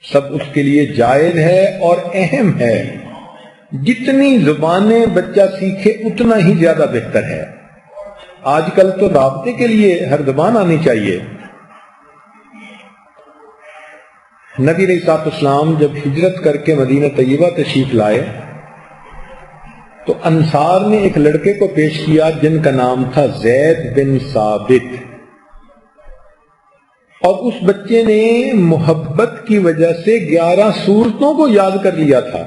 سب اس کے لیے جائز ہے اور اہم ہے. جتنی زبانیں بچہ سیکھے اتنا ہی زیادہ بہتر ہے. آج کل تو رابطے کے لیے ہر زبان آنی چاہیے. نبی علیہ السلام جب ہجرت کر کے مدینہ طیبہ تشریف لائے تو انصار نے ایک لڑکے کو پیش کیا جن کا نام تھا زید بن ثابت، اور اس بچے نے محبت کی وجہ سے 11 سورتوں کو یاد کر لیا تھا.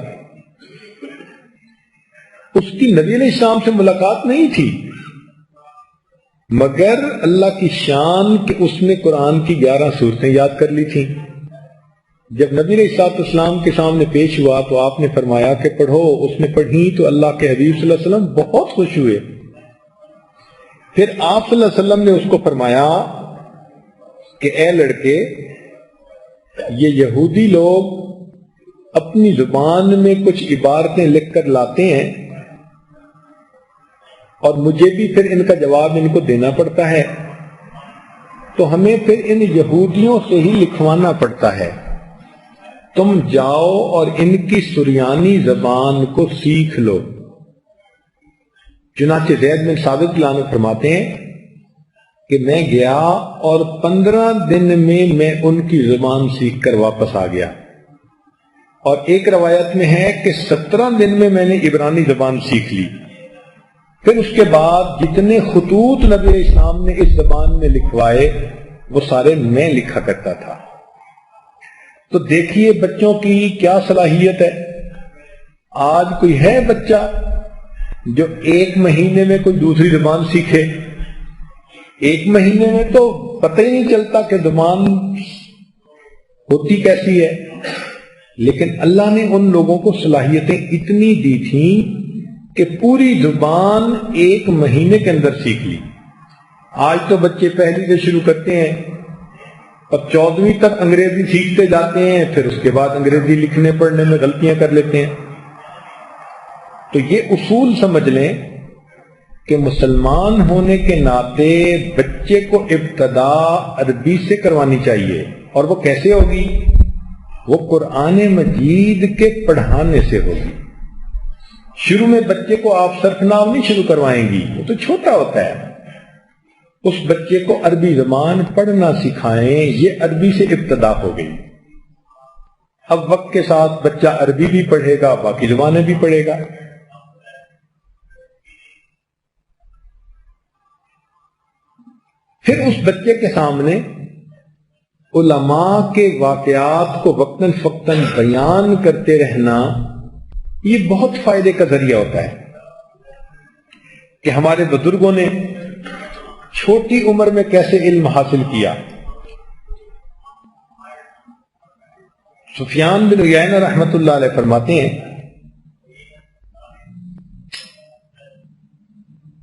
اس کی نبی علیہ السلام سے ملاقات نہیں تھی، مگر اللہ کی شان کہ اس نے قرآن کی 11 سورتیں یاد کر لی تھیں. جب نبی علیہ السلام کے سامنے پیش ہوا تو آپ نے فرمایا کہ پڑھو. اس نے پڑھی تو اللہ کے حبیب صلی اللہ علیہ وسلم بہت خوش ہوئے. پھر آپ صلی اللہ علیہ وسلم نے اس کو فرمایا کہ اے لڑکے، یہ یہودی لوگ اپنی زبان میں کچھ عبارتیں لکھ کر لاتے ہیں اور مجھے بھی پھر ان کا جواب ان کو دینا پڑتا ہے، تو ہمیں پھر ان یہودیوں سے ہی لکھوانا پڑتا ہے. تم جاؤ اور ان کی سریانی زبان کو سیکھ لو. چنانچہ زید بن ثابت عنہ فرماتے ہیں کہ میں گیا اور 15 دن میں ان کی زبان سیکھ کر واپس آ گیا. اور ایک روایت میں ہے کہ 17 دن میں نے عبرانی زبان سیکھ لی. پھر اس کے بعد جتنے خطوط نبی علیہ السلام نے اس زبان میں لکھوائے وہ سارے میں لکھا کرتا تھا. تو دیکھیے بچوں کی کیا صلاحیت ہے. آج کوئی ہے بچہ جو 1 مہینے میں کوئی دوسری زبان سیکھے؟ 1 مہینے میں تو پتہ ہی نہیں چلتا کہ زبان ہوتی کیسی ہے. لیکن اللہ نے ان لوگوں کو صلاحیتیں اتنی دی تھیں کہ پوری زبان 1 مہینے کے اندر سیکھ لی. آج تو بچے پہلی سے شروع کرتے ہیں اور 14ویں تک انگریزی سیکھتے جاتے ہیں، پھر اس کے بعد انگریزی لکھنے پڑھنے میں غلطیاں کر لیتے ہیں. تو یہ اصول سمجھ لیں کہ مسلمان ہونے کے ناطے بچے کو ابتدا عربی سے کروانی چاہیے. اور وہ کیسے ہوگی؟ وہ قرآن مجید کے پڑھانے سے ہوگی. شروع میں بچے کو آپ صرف ناو نہیں شروع کروائیں گی، وہ تو چھوٹا ہوتا ہے. اس بچے کو عربی زبان پڑھنا سکھائیں. یہ عربی سے ابتدا ہو گئی. اب وقت کے ساتھ بچہ عربی بھی پڑھے گا، باقی زبانیں بھی پڑھے گا. پھر اس بچے کے سامنے علماء کے واقعات کو وقتاً فوقتاً بیان کرتے رہنا یہ بہت فائدے کا ذریعہ ہوتا ہے. کہ ہمارے بزرگوں نے چھوٹی عمر میں کیسے علم حاصل کیا. سفیان بن عیینہ رحمۃ اللہ علیہ فرماتے ہیں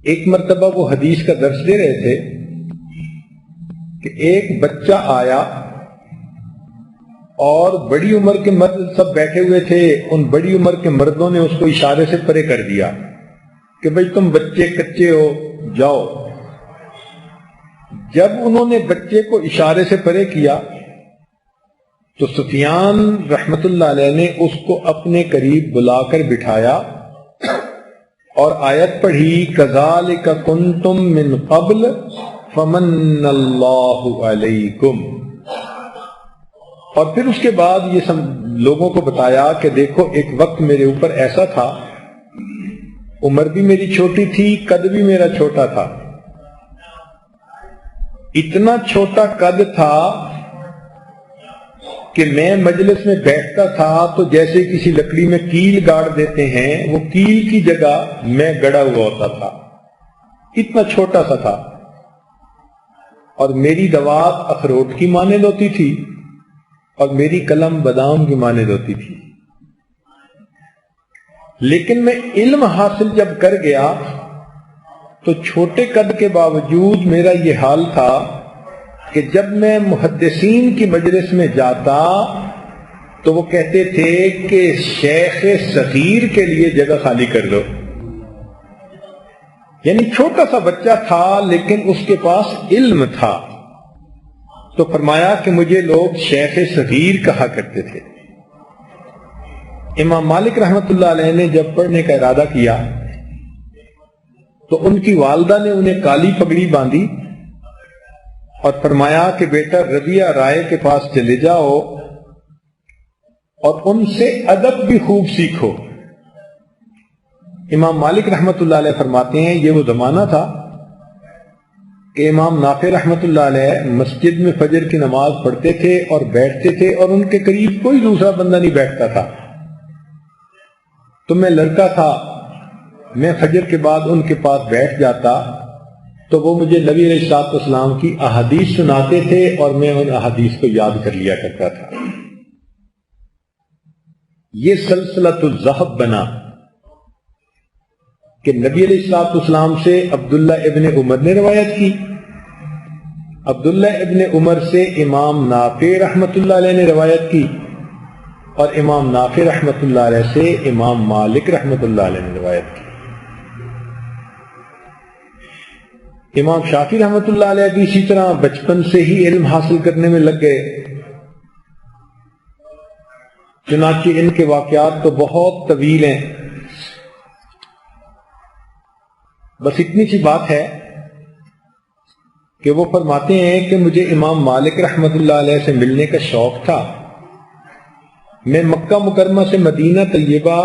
ایک مرتبہ وہ حدیث کا درس دے رہے تھے کہ ایک بچہ آیا اور بڑی عمر کے مرد سب بیٹھے ہوئے تھے. ان بڑی عمر کے مردوں نے اس کو اشارے سے پرے کر دیا کہ بھئی تم بچے کچے ہو، جاؤ. جب انہوں نے بچے کو اشارے سے پرے کیا تو سفیان رحمت اللہ علیہ نے اس کو اپنے قریب بلا کر بٹھایا اور آیت پڑھی کذالک کنتم من قبل فمن اللہ علیکم، اور پھر اس کے بعد یہ لوگوں کو بتایا کہ دیکھو ایک وقت میرے اوپر ایسا تھا، عمر بھی میری چھوٹی تھی، قد بھی میرا چھوٹا تھا، اتنا چھوٹا قد تھا کہ میں مجلس میں بیٹھتا تھا تو جیسے کسی لکڑی میں کیل گاڑ دیتے ہیں، وہ کیل کی جگہ میں گڑا ہوا ہوتا تھا، اتنا چھوٹا سا تھا، اور میری دوات اخروٹ کی مانند ہوتی تھی اور میری قلم بادام کی مانند ہوتی تھی، لیکن میں علم حاصل جب کر گیا تو چھوٹے قد کے باوجود میرا یہ حال تھا کہ جب میں محدثین کی مجلس میں جاتا تو وہ کہتے تھے کہ شیخ صغیر کے لیے جگہ خالی کر دو، یعنی چھوٹا سا بچہ تھا لیکن اس کے پاس علم تھا، تو فرمایا کہ مجھے لوگ شیخ صغیر کہا کرتے تھے۔ امام مالک رحمت اللہ علیہ نے جب پڑھنے کا ارادہ کیا تو ان کی والدہ نے انہیں کالی پگڑی باندھی اور فرمایا کہ بیٹا ربیہ رائے کے پاس چلے جاؤ اور ان سے ادب بھی خوب سیکھو۔ امام مالک رحمت اللہ علیہ فرماتے ہیں یہ وہ زمانہ تھا کہ امام نافع رحمت اللہ علیہ مسجد میں فجر کی نماز پڑھتے تھے اور بیٹھتے تھے اور ان کے قریب کوئی دوسرا بندہ نہیں بیٹھتا تھا، تو میں لڑکا تھا، میں فجر کے بعد ان کے پاس بیٹھ جاتا تو وہ مجھے نبی علیہ الصلوۃ والسلام کی احادیث سناتے تھے اور میں ان احادیث کو یاد کر لیا کرتا تھا۔ یہ سلسلۃ الذہب بنا کہ نبی علیہ الصلوۃ والسلام سے عبداللہ ابن عمر نے روایت کی، عبداللہ ابن عمر سے امام نافع رحمت اللہ علیہ نے روایت کی، اور امام نافع رحمت اللہ علیہ سے امام مالک رحمت اللہ علیہ نے روایت کی۔ امام شافعی رحمت اللہ علیہ بھی اسی طرح بچپن سے ہی علم حاصل کرنے میں لگ گئے، چنانچہ ان کے واقعات تو بہت طویل ہیں، بس اتنی سی بات ہے کہ وہ فرماتے ہیں کہ مجھے امام مالک رحمت اللہ علیہ سے ملنے کا شوق تھا۔ میں مکہ مکرمہ سے مدینہ طیبہ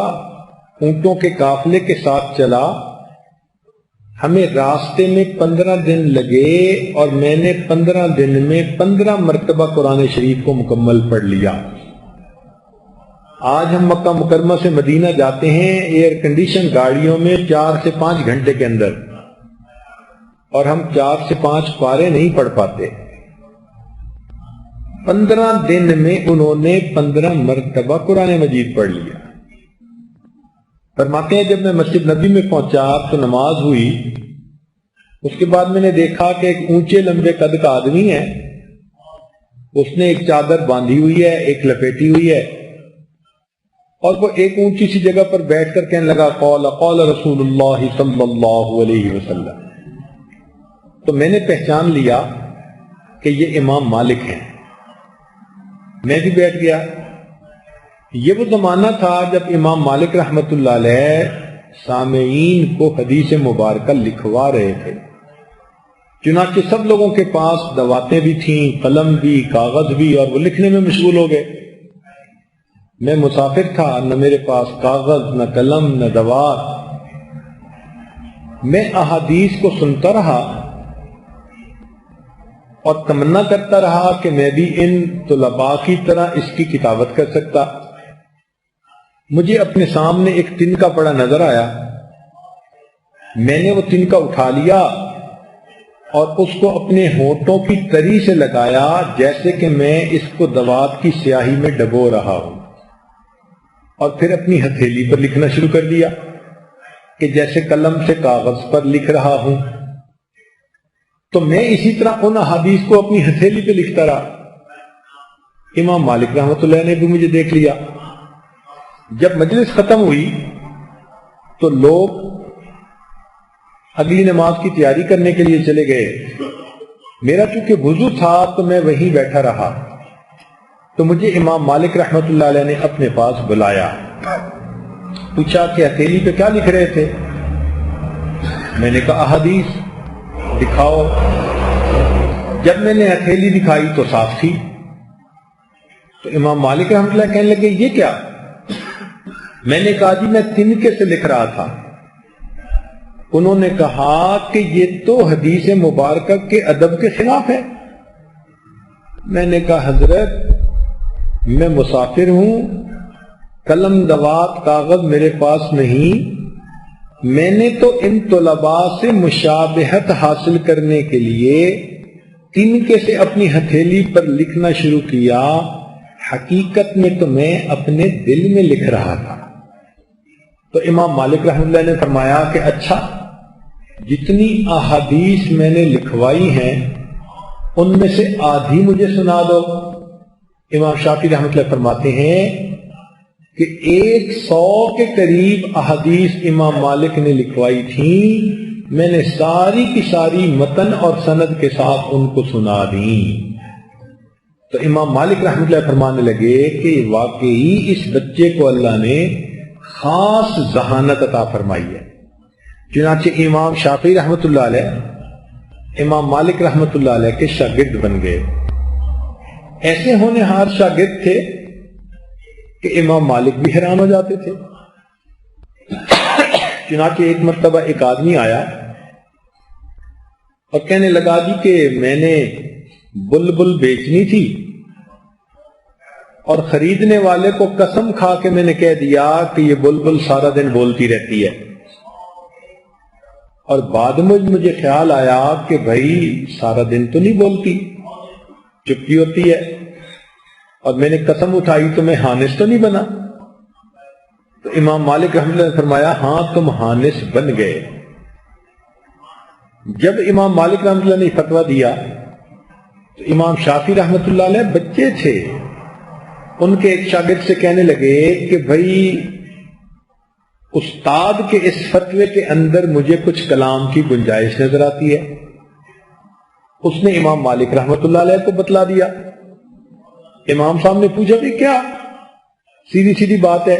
اونٹوں کے قافلے کے ساتھ چلا، ہمیں راستے میں 15 دن لگے اور میں نے 15 دن میں 15 مرتبہ قرآن شریف کو مکمل پڑھ لیا۔ آج ہم مکہ مکرمہ سے مدینہ جاتے ہیں ایئر کنڈیشن گاڑیوں میں 4 سے 5 گھنٹے کے اندر، اور ہم 4 سے 5 پارے نہیں پڑھ پاتے۔ 15 دن میں انہوں نے 15 مرتبہ قرآن مجید پڑھ لیا۔ فرماتے ہیں جب میں مسجد نبی میں پہنچا تو نماز ہوئی، اس کے بعد میں نے دیکھا کہ ایک اونچے لمبے قد کا آدمی ہے، اس نے ایک چادر باندھی ہوئی ہے، ایک لپیٹی ہوئی ہے، اور وہ ایک اونچی سی جگہ پر بیٹھ کر کہنے لگا قال رسول اللہ صلی اللہ علیہ وسلم۔ تو میں نے پہچان لیا کہ یہ امام مالک ہیں، میں بھی بیٹھ گیا۔ یہ وہ زمانہ تھا جب امام مالک رحمت اللہ علیہ سامعین کو حدیث مبارکہ لکھوا رہے تھے، چنانچہ سب لوگوں کے پاس دواتیں بھی تھیں، قلم بھی، کاغذ بھی، اور وہ لکھنے میں مشغول ہو گئے۔ میں مسافر تھا، نہ میرے پاس کاغذ، نہ قلم، نہ دوات۔ میں احادیث کو سنتا رہا اور تمنا کرتا رہا کہ میں بھی ان طلباء کی طرح اس کی کتابت کر سکتا۔ مجھے اپنے سامنے ایک تنکا پڑا نظر آیا، میں نے وہ تنکا اٹھا لیا اور اس کو اپنے ہونٹوں کی تری سے لگایا جیسے کہ میں اس کو دوات کی سیاہی میں ڈبو رہا ہوں، اور پھر اپنی ہتھیلی پر لکھنا شروع کر دیا کہ جیسے قلم سے کاغذ پر لکھ رہا ہوں۔ تو میں اسی طرح ان احادیث کو اپنی ہتھیلی پہ لکھتا رہا۔ امام مالک رحمت اللہ نے بھی مجھے دیکھ لیا۔ جب مجلس ختم ہوئی تو لوگ اگلی نماز کی تیاری کرنے کے لیے چلے گئے۔ میرا چونکہ وضو تھا تو میں وہیں بیٹھا رہا۔ تو مجھے امام مالک رحمت اللہ علیہ نے اپنے پاس بلایا، پوچھا کہ ہتھیلی پہ کیا لکھ رہے تھے؟ میں نے کہا احادیث دکھاؤ۔ جب میں نے ہتھیلی دکھائی تو صاف تھی۔ تو امام مالک رحمۃ اللہ کہنے لگے یہ کیا؟ میں نے کہا جی میں تنکے سے لکھ رہا تھا۔ انہوں نے کہا کہ یہ تو حدیث مبارکہ کے ادب کے خلاف ہے۔ میں نے کہا حضرت میں مسافر ہوں، قلم دوات کاغذ میرے پاس نہیں، میں نے تو ان طلباء سے مشابہت حاصل کرنے کے لیے تنکے سے اپنی ہتھیلی پر لکھنا شروع کیا، حقیقت میں تو میں اپنے دل میں لکھ رہا تھا۔ تو امام مالک رحمۃ اللہ نے فرمایا کہ اچھا، جتنی احادیث میں نے لکھوائی ہیں ان میں سے آدھی مجھے سنا دو۔ امام شافعی رحمۃ اللہ فرماتے ہیں کہ 100 کے قریب احادیث امام مالک نے لکھوائی تھی، میں نے ساری کی ساری متن اور سند کے ساتھ ان کو سنا دی۔ تو امام مالک رحمۃ اللہ فرمانے لگے کہ واقعی اس بچے کو اللہ نے خاص ذہانت عطا فرمائی ہے۔ چنانچہ امام شافعی رحمۃ اللہ علیہ امام مالک رحمۃ اللہ علیہ کے شاگرد بن گئے۔ ایسے ہونہار شاگرد تھے کہ امام مالک بھی حیران ہو جاتے تھے۔ چنانچہ ایک مرتبہ ایک آدمی آیا اور کہنے لگا جی کہ میں نے بلبل بیچنی تھی اور خریدنے والے کو قسم کھا کے میں نے کہہ دیا کہ یہ بلبل سارا دن بولتی رہتی ہے، اور بعد میں مجھے خیال آیا کہ بھائی سارا دن تو نہیں بولتی، چپی ہوتی ہے، اور میں نے قسم اٹھائی تو میں حانس تو نہیں بنا؟ تو امام مالک رحمۃ اللہ نے فرمایا ہاں تم حانس بن گئے۔ جب امام مالک رحمۃ اللہ نے فتویٰ دیا تو امام شافعی رحمۃ اللہ علیہ بچے تھے، ان کے ایک شاگرد سے کہنے لگے کہ بھائی استاد کے اس فتوے کے اندر مجھے کچھ کلام کی گنجائش نظر آتی ہے۔ اس نے امام مالک رحمۃ اللہ علیہ کو بتلا دیا۔ امام صاحب نے پوچھا کہ کیا؟ سیدھی سیدھی بات ہے۔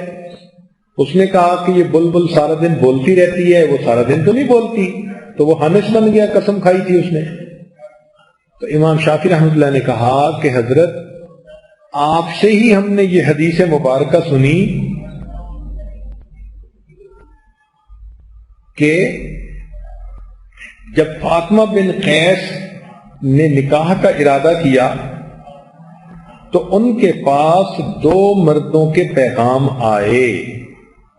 اس نے کہا کہ یہ بلبل سارا دن بولتی رہتی ہے، وہ سارا دن تو نہیں بولتی، تو وہ حانس بن گیا، قسم کھائی تھی اس نے۔ تو امام شافعی رحمۃ اللہ نے کہا کہ حضرت آپ سے ہی ہم نے یہ حدیث مبارکہ سنی کہ جب فاطمہ بن قیس نے نکاح کا ارادہ کیا تو ان کے پاس 2 مردوں کے پیغام آئے،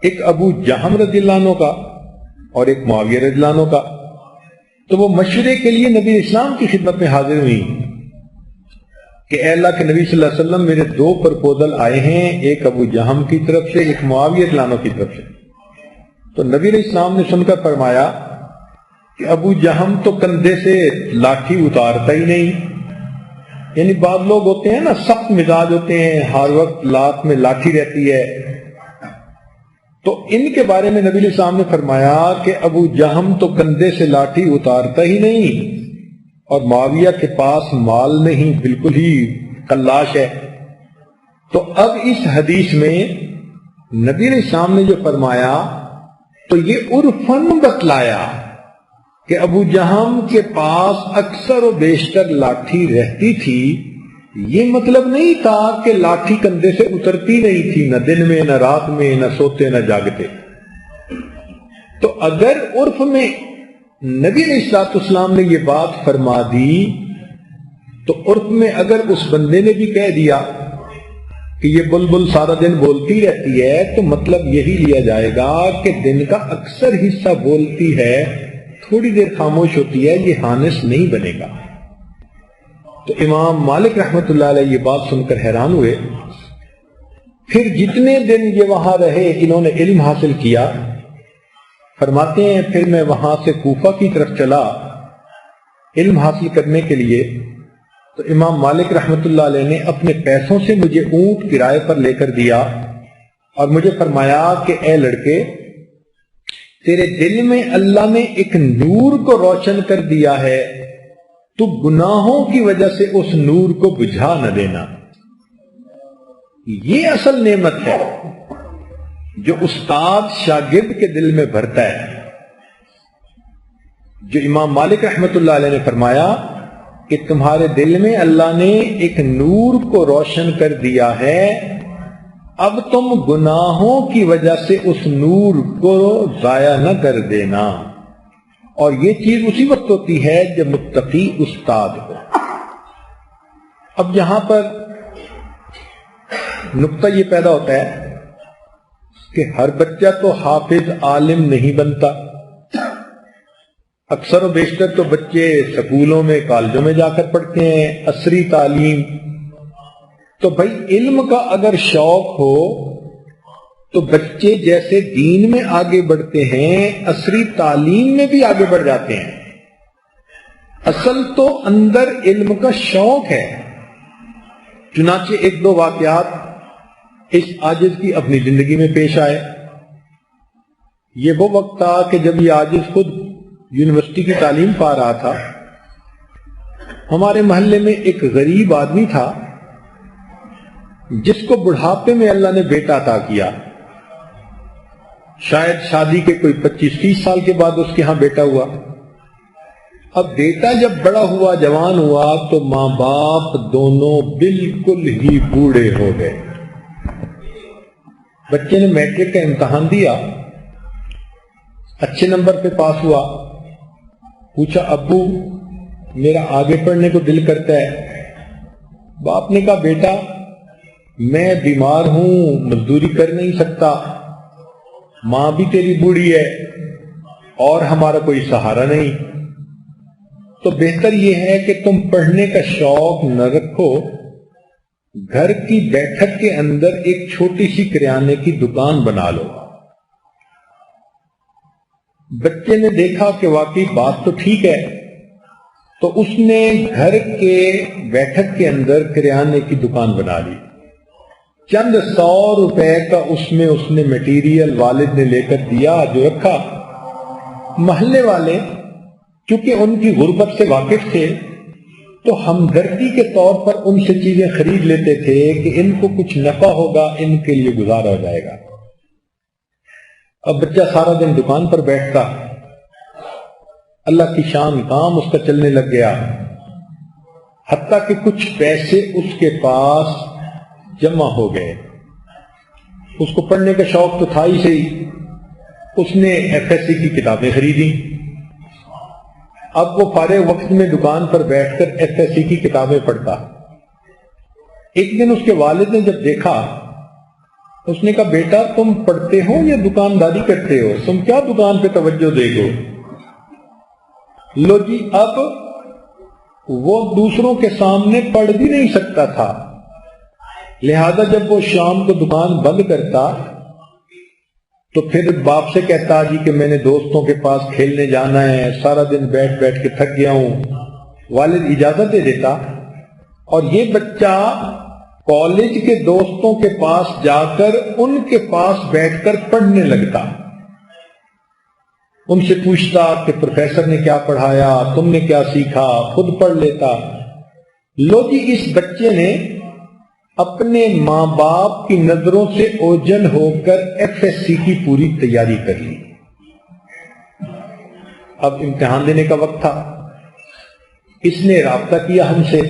ایک ابو جہم رضی اللہ عنہ کا اور ایک معاویہ رضی اللہ عنہ کا۔ تو وہ مشورے کے لیے نبی اسلام کی خدمت میں حاضر ہوئی کہ اے اللہ کے نبی صلی اللہ علیہ وسلم میرے 2 پرپوزل آئے ہیں، ایک ابو جہم کی طرف سے، ایک معاویہ رضی اللہ عنہ کی طرف سے۔ تو نبی علیہ السلام نے سن کر فرمایا کہ ابو جہم تو کندھے سے لاٹھی اتارتا ہی نہیں، یعنی بعض لوگ ہوتے ہیں نا سخت مزاج ہوتے ہیں، ہر وقت لات میں لاٹھی رہتی ہے، تو ان کے بارے میں نبی علیہ السلام نے فرمایا کہ ابو جہم تو کندھے سے لاٹھی اتارتا ہی نہیں، اور معاویہ کے پاس مال نہیں، بالکل ہی کلاش ہے۔ تو اب اس حدیث میں نبی علیہ السلام نے جو فرمایا تو یہ عرفاً بتلایا کہ ابو جہم کے پاس اکثر و بیشتر لاٹھی رہتی تھی، یہ مطلب نہیں تھا کہ لاٹھی کندھے سے اترتی نہیں تھی، نہ دن میں نہ رات میں، نہ سوتے نہ جاگتے۔ تو اگر عرف میں نبی علیہ السلام نے یہ بات فرما دی تو عرف میں اگر اس بندے نے بھی کہہ دیا کہ یہ بلبل سارا دن بولتی رہتی ہے تو مطلب یہی لیا جائے گا کہ دن کا اکثر حصہ بولتی ہے، تھوڑی دیر خاموش ہوتی ہے، یہ حانس نہیں بنے گا۔ تو امام مالک رحمت اللہ علیہ یہ بات سن کر حیران ہوئے۔ پھر جتنے دن یہ وہاں رہے انہوں نے علم حاصل کیا۔ فرماتے ہیں پھر میں وہاں سے کوفہ کی طرف چلا علم حاصل کرنے کے لیے، تو امام مالک رحمت اللہ علیہ نے اپنے پیسوں سے مجھے اونٹ کرائے پر لے کر دیا اور مجھے فرمایا کہ اے لڑکے، تیرے دل میں اللہ نے ایک نور کو روشن کر دیا ہے، تو گناہوں کی وجہ سے اس نور کو بجھا نہ دینا۔ یہ اصل نعمت ہے جو استاد شاگرد کے دل میں بھرتا ہے. جو امام مالک رحمت اللہ علیہ نے فرمایا کہ تمہارے دل میں اللہ نے ایک نور کو روشن کر دیا ہے، اب تم گناہوں کی وجہ سے اس نور کو ضائع نہ کر دینا. اور یہ چیز اسی وقت ہوتی ہے جب متقی استاد ہو. اب یہاں پر نقطہ یہ پیدا ہوتا ہے کہ ہر بچہ تو حافظ عالم نہیں بنتا. اکثر و بیشتر تو بچے سکولوں میں کالجوں میں جا کر پڑھتے ہیں عصری تعلیم. تو بھائی علم کا اگر شوق ہو تو بچے جیسے دین میں آگے بڑھتے ہیں عصری تعلیم میں بھی آگے بڑھ جاتے ہیں. اصل تو اندر علم کا شوق ہے. چنانچہ ایک دو واقعات اس عاجز کی اپنی زندگی میں پیش آئے. یہ وہ وقت تھا کہ جب یہ عاجز خود یونیورسٹی کی تعلیم پا رہا تھا. ہمارے محلے میں ایک غریب آدمی تھا جس کو بڑھاپے میں اللہ نے بیٹا عطا کیا. شاید شادی کے کوئی 25-30 سال کے بعد اس کے ہاں بیٹا ہوا. اب بیٹا جب بڑا ہوا جوان ہوا تو ماں باپ دونوں بالکل ہی بوڑھے ہو گئے. بچے نے میٹرک کا امتحان دیا، اچھے نمبر پہ پاس ہوا. پوچھا ابو میرا آگے پڑھنے کو دل کرتا ہے. باپ نے کہا بیٹا میں بیمار ہوں، مزدوری کر نہیں سکتا، ماں بھی تیری بوڑھی ہے اور ہمارا کوئی سہارا نہیں، تو بہتر یہ ہے کہ تم پڑھنے کا شوق نہ رکھو، گھر کی بیٹھک کے اندر ایک چھوٹی سی کریانے کی دکان بنا لو. بچے نے دیکھا کہ واقعی بات تو ٹھیک ہے، تو اس نے گھر کے بیٹھک کے اندر کریانے کی دکان بنا لی. چند 100 روپے کا اس نے میٹیریل والد نے لے کر دیا جو رکھا. محلے والے چونکہ ان کی غربت سے واقف تھے تو ہمدردی کے طور پر ان سے چیزیں خرید لیتے تھے کہ ان کو کچھ نفع ہوگا، ان کے لیے گزارا ہو جائے گا. اب بچہ سارا دن دکان پر بیٹھتا، اللہ کی شان کام اس کا چلنے لگ گیا، حتیٰ کہ کچھ پیسے اس کے پاس جمع ہو گئے. اس کو پڑھنے کا شوق تو تھا ہی صحیح. اس نے FSC کی کتابیں خریدی. اب وہ فارغ وقت میں دکان پر بیٹھ کر FSC کی کتابیں پڑھتا. ایک دن اس کے والد نے جب دیکھا، اس نے کہا بیٹا تم پڑھتے ہو یا دکانداری کرتے ہو؟ تم کیا دکان پہ توجہ دے گو؟ لو جی، اب وہ دوسروں کے سامنے پڑھ بھی نہیں سکتا تھا، لہذا جب وہ شام کو دکان بند کرتا تو پھر باپ سے کہتا جی کہ میں نے دوستوں کے پاس کھیلنے جانا ہے، سارا دن بیٹھ بیٹھ کے تھک گیا ہوں. والد اجازت دے دیتا اور یہ بچہ کالج کے دوستوں کے پاس جا کر ان کے پاس بیٹھ کر پڑھنے لگتا. ان سے پوچھتا کہ پروفیسر نے کیا پڑھایا، تم نے کیا سیکھا، خود پڑھ لیتا. لو جی، اس بچے نے اپنے ماں باپ کی نظروں سے اوجھل ہو کر FSC کی پوری تیاری کر لی. اب امتحان دینے کا وقت تھا. اس نے رابطہ کیا ہم سے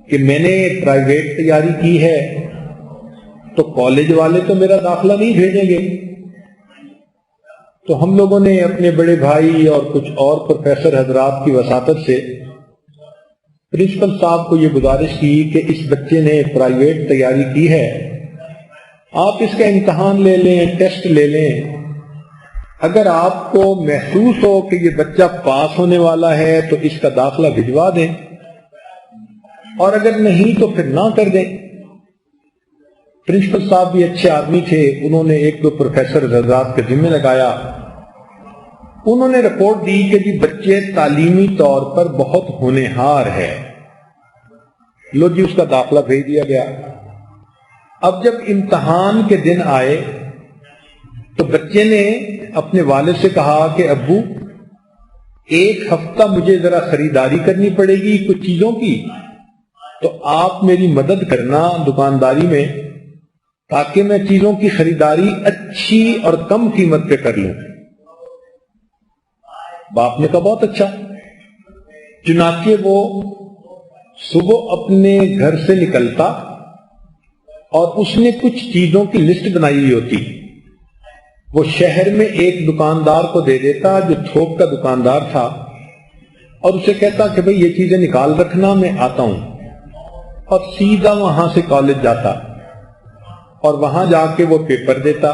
کہ میں نے پرائیویٹ تیاری کی ہے تو کالج والے تو میرا داخلہ نہیں بھیجیں گے. تو ہم لوگوں نے اپنے بڑے بھائی اور کچھ اور پروفیسر حضرات کی وساطت سے پرنسپل صاحب کو یہ گزارش کی کہ اس بچے نے پرائیویٹ تیاری کی ہے، آپ اس کا امتحان لے لیں، ٹیسٹ لے لیں. اگر آپ کو محسوس ہو کہ یہ بچہ پاس ہونے والا ہے تو اس کا داخلہ بھجوا دیں، اور اگر نہیں تو پھر نہ کر دیں. پرنسپل صاحب بھی اچھے آدمی تھے، انہوں نے 1-2 پروفیسر حضرات کے ذمہ لگایا. انہوں نے رپورٹ دی کہ جی بچے تعلیمی طور پر بہت ہونہار ہے. لو جی، اس کا داخلہ بھیج دیا گیا. اب جب امتحان کے دن آئے تو بچے نے اپنے والد سے کہا کہ ابو 1 ہفتہ مجھے ذرا خریداری کرنی پڑے گی کچھ چیزوں کی، تو آپ میری مدد کرنا دکانداری میں، تاکہ میں چیزوں کی خریداری اچھی اور کم قیمت پہ کر لوں۔ باپ نے کہا بہت اچھا۔ چنانچہ وہ صبح اپنے گھر سے نکلتا اور اس نے کچھ چیزوں کی لسٹ بنائی ہوئی ہوتی، وہ شہر میں ایک دکاندار کو دے دیتا جو تھوک کا دکاندار تھا، اور اسے کہتا کہ بھئی یہ چیزیں نکال رکھنا، میں آتا ہوں، اور سیدھا وہاں سے کالج جاتا اور وہاں جا کے وہ پیپر دیتا،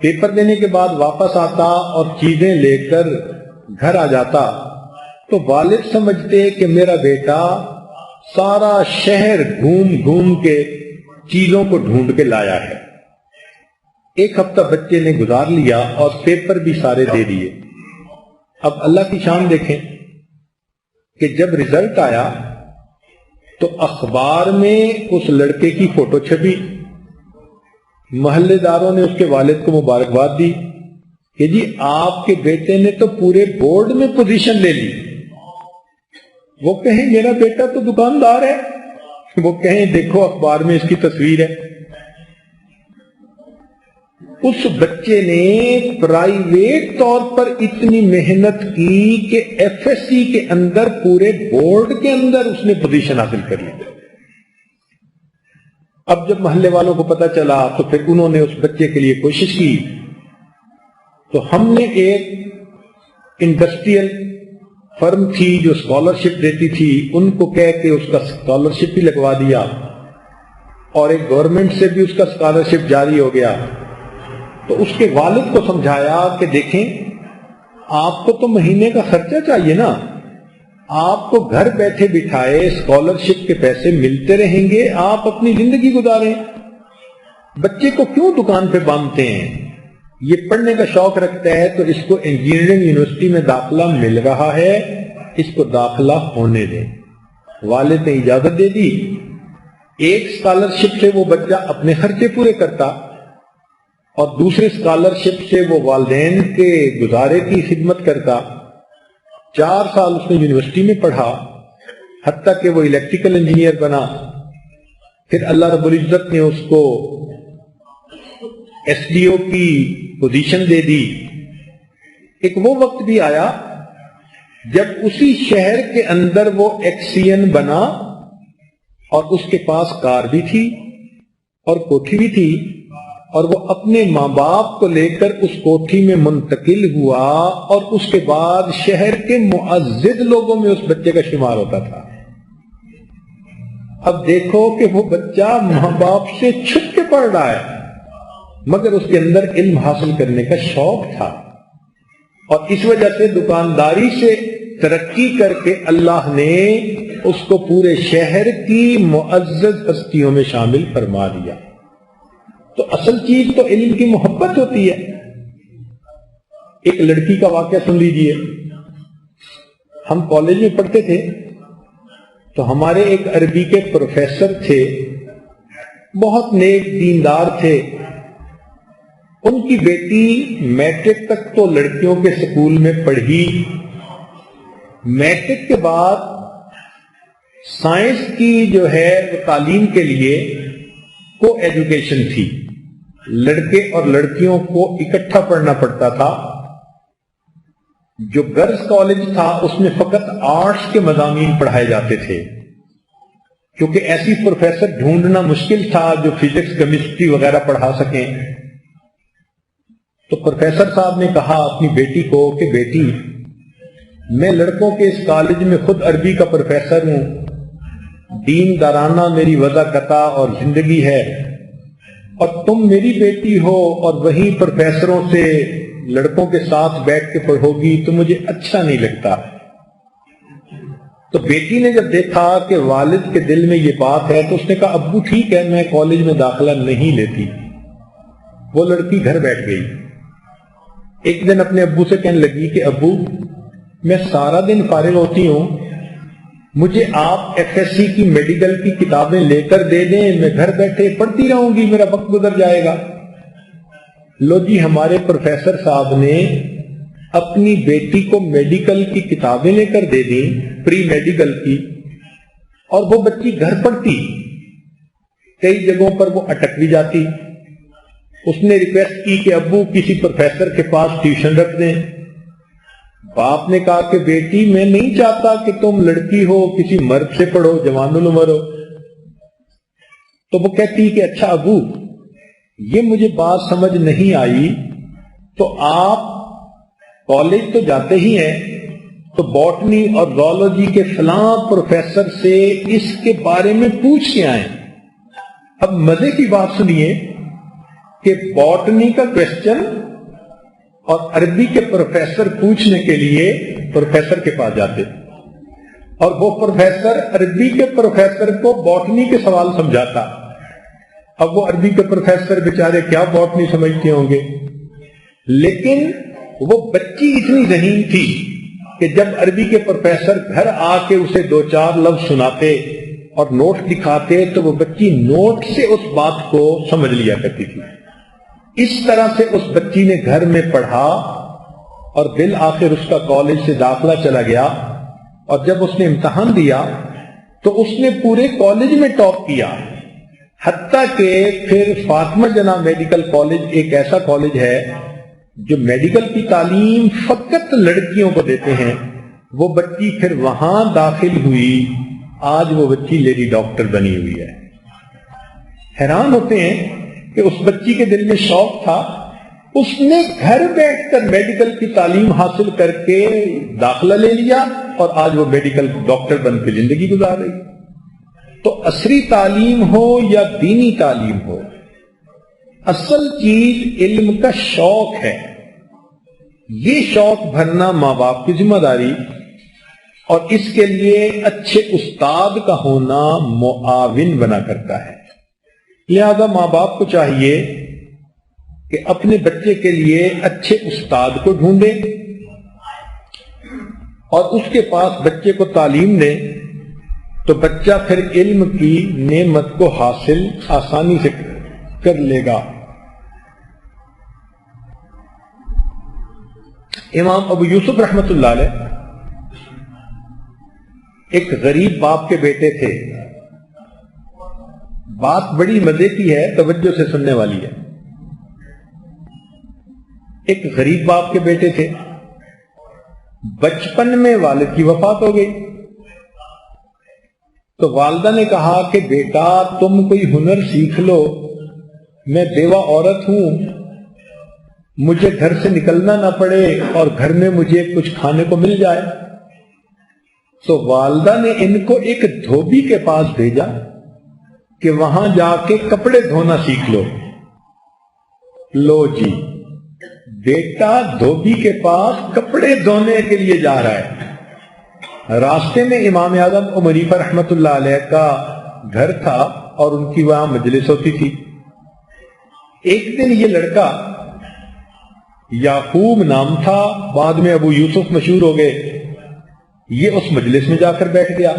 پیپر دینے کے بعد واپس آتا اور چیزیں لے کر گھر آ جاتا، تو والد سمجھتے کہ میرا بیٹا سارا شہر گھوم گھوم کے چیزوں کو ڈھونڈ کے لایا ہے۔ ایک ہفتہ بچے نے گزار لیا اور پیپر بھی سارے دے دیے۔ اب اللہ کی شان دیکھیں کہ جب رزلٹ آیا تو اخبار میں اس لڑکے کی فوٹو چھپی، محلے داروں نے اس کے والد کو مبارکباد دی کہ جی آپ کے بیٹے نے تو پورے بورڈ میں پوزیشن لے لی۔ وہ کہیں میرا بیٹا تو دکاندار ہے، وہ کہیں دیکھو اخبار میں اس کی تصویر ہے۔ اس بچے نے پرائیویٹ طور پر اتنی محنت کی کہ ایف ایس سی کے اندر پورے بورڈ کے اندر اس نے پوزیشن حاصل کر لی۔ اب جب محلے والوں کو پتا چلا تو پھر انہوں نے اس بچے کے لیے کوشش کی، تو ہم نے ایک انڈسٹریل فرم تھی جو اسکالرشپ دیتی تھی، ان کو کہہ کے اس کا اسکالرشپ بھی لگوا دیا، اور ایک گورنمنٹ سے بھی اس کا اسکالرشپ جاری ہو گیا۔ تو اس کے والد کو سمجھایا کہ دیکھیں آپ کو تو مہینے کا خرچہ چاہیے نا، آپ کو گھر بیٹھے بٹھائے اسکالرشپ کے پیسے ملتے رہیں گے، آپ اپنی زندگی گزاریں، بچے کو کیوں دکان پہ باندھتے ہیں؟ یہ پڑھنے کا شوق رکھتا ہے تو اس کو انجینئرنگ یونیورسٹی میں داخلہ مل رہا ہے، اس کو داخلہ ہونے دیں۔ والد نے اجازت دے دی، ایک اسکالرشپ سے وہ بچہ اپنے خرچے پورے کرتا اور دوسرے اسکالرشپ سے وہ والدین کے گزارے کی خدمت کرتا۔ 4 سال اس نے یونیورسٹی میں پڑھا، حتیٰ کہ وہ الیکٹریکل انجینئر بنا۔ پھر اللہ رب العزت نے اس کو ایس ڈی او کی پوزیشن دے دی۔ ایک وہ وقت بھی آیا جب اسی شہر کے اندر وہ ایکسین بنا اور اس کے پاس کار بھی تھی اور کوٹھی بھی تھی، اور وہ اپنے ماں باپ کو لے کر اس کوٹھی میں منتقل ہوا، اور اس کے بعد شہر کے معزز لوگوں میں اس بچے کا شمار ہوتا تھا۔ اب دیکھو کہ وہ بچہ ماں باپ سے چھپ کے پڑھ رہا ہے، مگر اس کے اندر علم حاصل کرنے کا شوق تھا، اور اس وجہ سے دکانداری سے ترقی کر کے اللہ نے اس کو پورے شہر کی معزز ہستیوں میں شامل فرما دیا۔ تو اصل چیز تو علم کی محبت ہوتی ہے۔ ایک لڑکی کا واقعہ سن لیجئے۔ ہم کالج میں پڑھتے تھے تو ہمارے ایک عربی کے پروفیسر تھے، بہت نیک دیندار تھے۔ ان کی بیٹی میٹرک تک تو لڑکیوں کے سکول میں پڑھی، میٹرک کے بعد سائنس کی جو ہے وہ تعلیم کے لیے کو ایجوکیشن تھی، لڑکے اور لڑکیوں کو اکٹھا پڑھنا پڑتا تھا۔ جو گرلز کالج تھا اس میں فقط آرٹس کے مضامین پڑھائے جاتے تھے، کیونکہ ایسی پروفیسر ڈھونڈنا مشکل تھا جو فزکس کیمسٹری وغیرہ پڑھا سکیں۔ تو پروفیسر صاحب نے کہا اپنی بیٹی کو کہ بیٹی، میں لڑکوں کے اس کالج میں خود عربی کا پروفیسر ہوں، دین دارانہ میری وضع اور زندگی ہے، اور تم میری بیٹی ہو اور وہی پروفیسروں سے لڑکوں کے ساتھ بیٹھ کے پڑھو گی تو مجھے اچھا نہیں لگتا۔ تو بیٹی نے جب دیکھا کہ والد کے دل میں یہ بات ہے تو اس نے کہا ابو ٹھیک ہے، میں کالج میں داخلہ نہیں لیتی۔ وہ لڑکی گھر بیٹھ گئی۔ ایک دن اپنے ابو سے کہنے لگی کہ ابو، میں سارا دن فارغ ہوتی ہوں، مجھے آپ ایف ایس سی کی میڈیکل کی کتابیں لے کر دے دیں، میں گھر بیٹھے پڑھتی رہوں گی، میرا وقت گزر جائے گا۔ لو جی، ہمارے پروفیسر صاحب نے اپنی بیٹی کو میڈیکل کی کتابیں لے کر دے دیں، پری میڈیکل کی، اور وہ بچی گھر پڑھتی، کئی جگہوں پر وہ اٹک بھی جاتی۔ اس نے ریکویسٹ کی کہ ابو کسی پروفیسر کے پاس ٹیوشن رکھ دیں۔ باپ نے کہا کہ بیٹی میں نہیں چاہتا کہ تم لڑکی ہو کسی مرد سے پڑھو، جوان العمر ہو۔ تو وہ کہتی کہ اچھا ابو یہ مجھے بات سمجھ نہیں آئی، تو آپ کالج تو جاتے ہی ہیں، تو باٹنی اور زولوجی کے فلاں پروفیسر سے اس کے بارے میں پوچھ کے آئیں۔ اب مزے کی بات سنیے کہ باٹنی کا کوشچن اور عربی کے پروفیسر پوچھنے کے لیے پروفیسر کے پاس جاتے، اور وہ پروفیسر عربی کے پروفیسر کو باٹنی کے سوال سمجھاتا۔ اب وہ عربی کے پروفیسر بیچارے کیا باٹنی سمجھتے ہوں گے، لیکن وہ بچی اتنی ذہین تھی کہ جب عربی کے پروفیسر گھر آ کے اسے دو چار لفظ سناتے اور نوٹ دکھاتے تو وہ بچی نوٹ سے اس بات کو سمجھ لیا کرتی تھی۔ اس طرح سے اس بچی نے گھر میں پڑھا اور بالآخر اس کا کالج سے داخلہ چلا گیا، اور جب اس نے امتحان دیا تو اس نے پورے کالج میں ٹاپ کیا، حتیٰ کہ پھر فاطمہ جناح میڈیکل کالج ایک ایسا کالج ہے جو میڈیکل کی تعلیم فقط لڑکیوں کو دیتے ہیں، وہ بچی پھر وہاں داخل ہوئی، آج وہ بچی لیڈی ڈاکٹر بنی ہوئی ہے۔ حیران ہوتے ہیں کہ اس بچی کے دل میں شوق تھا، اس نے گھر بیٹھ کر میڈیکل کی تعلیم حاصل کر کے داخلہ لے لیا، اور آج وہ میڈیکل ڈاکٹر بن کے زندگی گزار رہی۔ تو عصری تعلیم ہو یا دینی تعلیم ہو، اصل چیز علم کا شوق ہے۔ یہ شوق بھرنا ماں باپ کی ذمہ داری، اور اس کے لیے اچھے استاد کا ہونا معاون بنا کرتا ہے۔ لہذا ماں باپ کو چاہیے کہ اپنے بچے کے لیے اچھے استاد کو ڈھونڈیں اور اس کے پاس بچے کو تعلیم دیں، تو بچہ پھر علم کی نعمت کو حاصل آسانی سے کر لے گا۔ امام ابو یوسف رحمۃ اللہ علیہ ایک غریب باپ کے بیٹے تھے۔ بات بڑی مزے کی ہے، توجہ سے سننے والی ہے۔ ایک غریب باپ کے بیٹے تھے، بچپن میں والد کی وفات ہو گئی، تو والدہ نے کہا کہ بیٹا تم کوئی ہنر سیکھ لو، میں بیوہ عورت ہوں، مجھے گھر سے نکلنا نہ پڑے اور گھر میں مجھے کچھ کھانے کو مل جائے۔ تو والدہ نے ان کو ایک دھوبی کے پاس بھیجا کہ وہاں جا کے کپڑے دھونا سیکھ لو۔ لو جی، بیٹا دھوبی کے پاس کپڑے دھونے کے لیے جا رہا ہے۔ راستے میں امام اعظم ابو حنیفہ رحمۃ اللہ علیہ کا گھر تھا اور ان کی وہاں مجلس ہوتی تھی۔ ایک دن یہ لڑکا، یعقوب نام تھا، بعد میں ابو یوسف مشہور ہو گئے، یہ اس مجلس میں جا کر بیٹھ گیا۔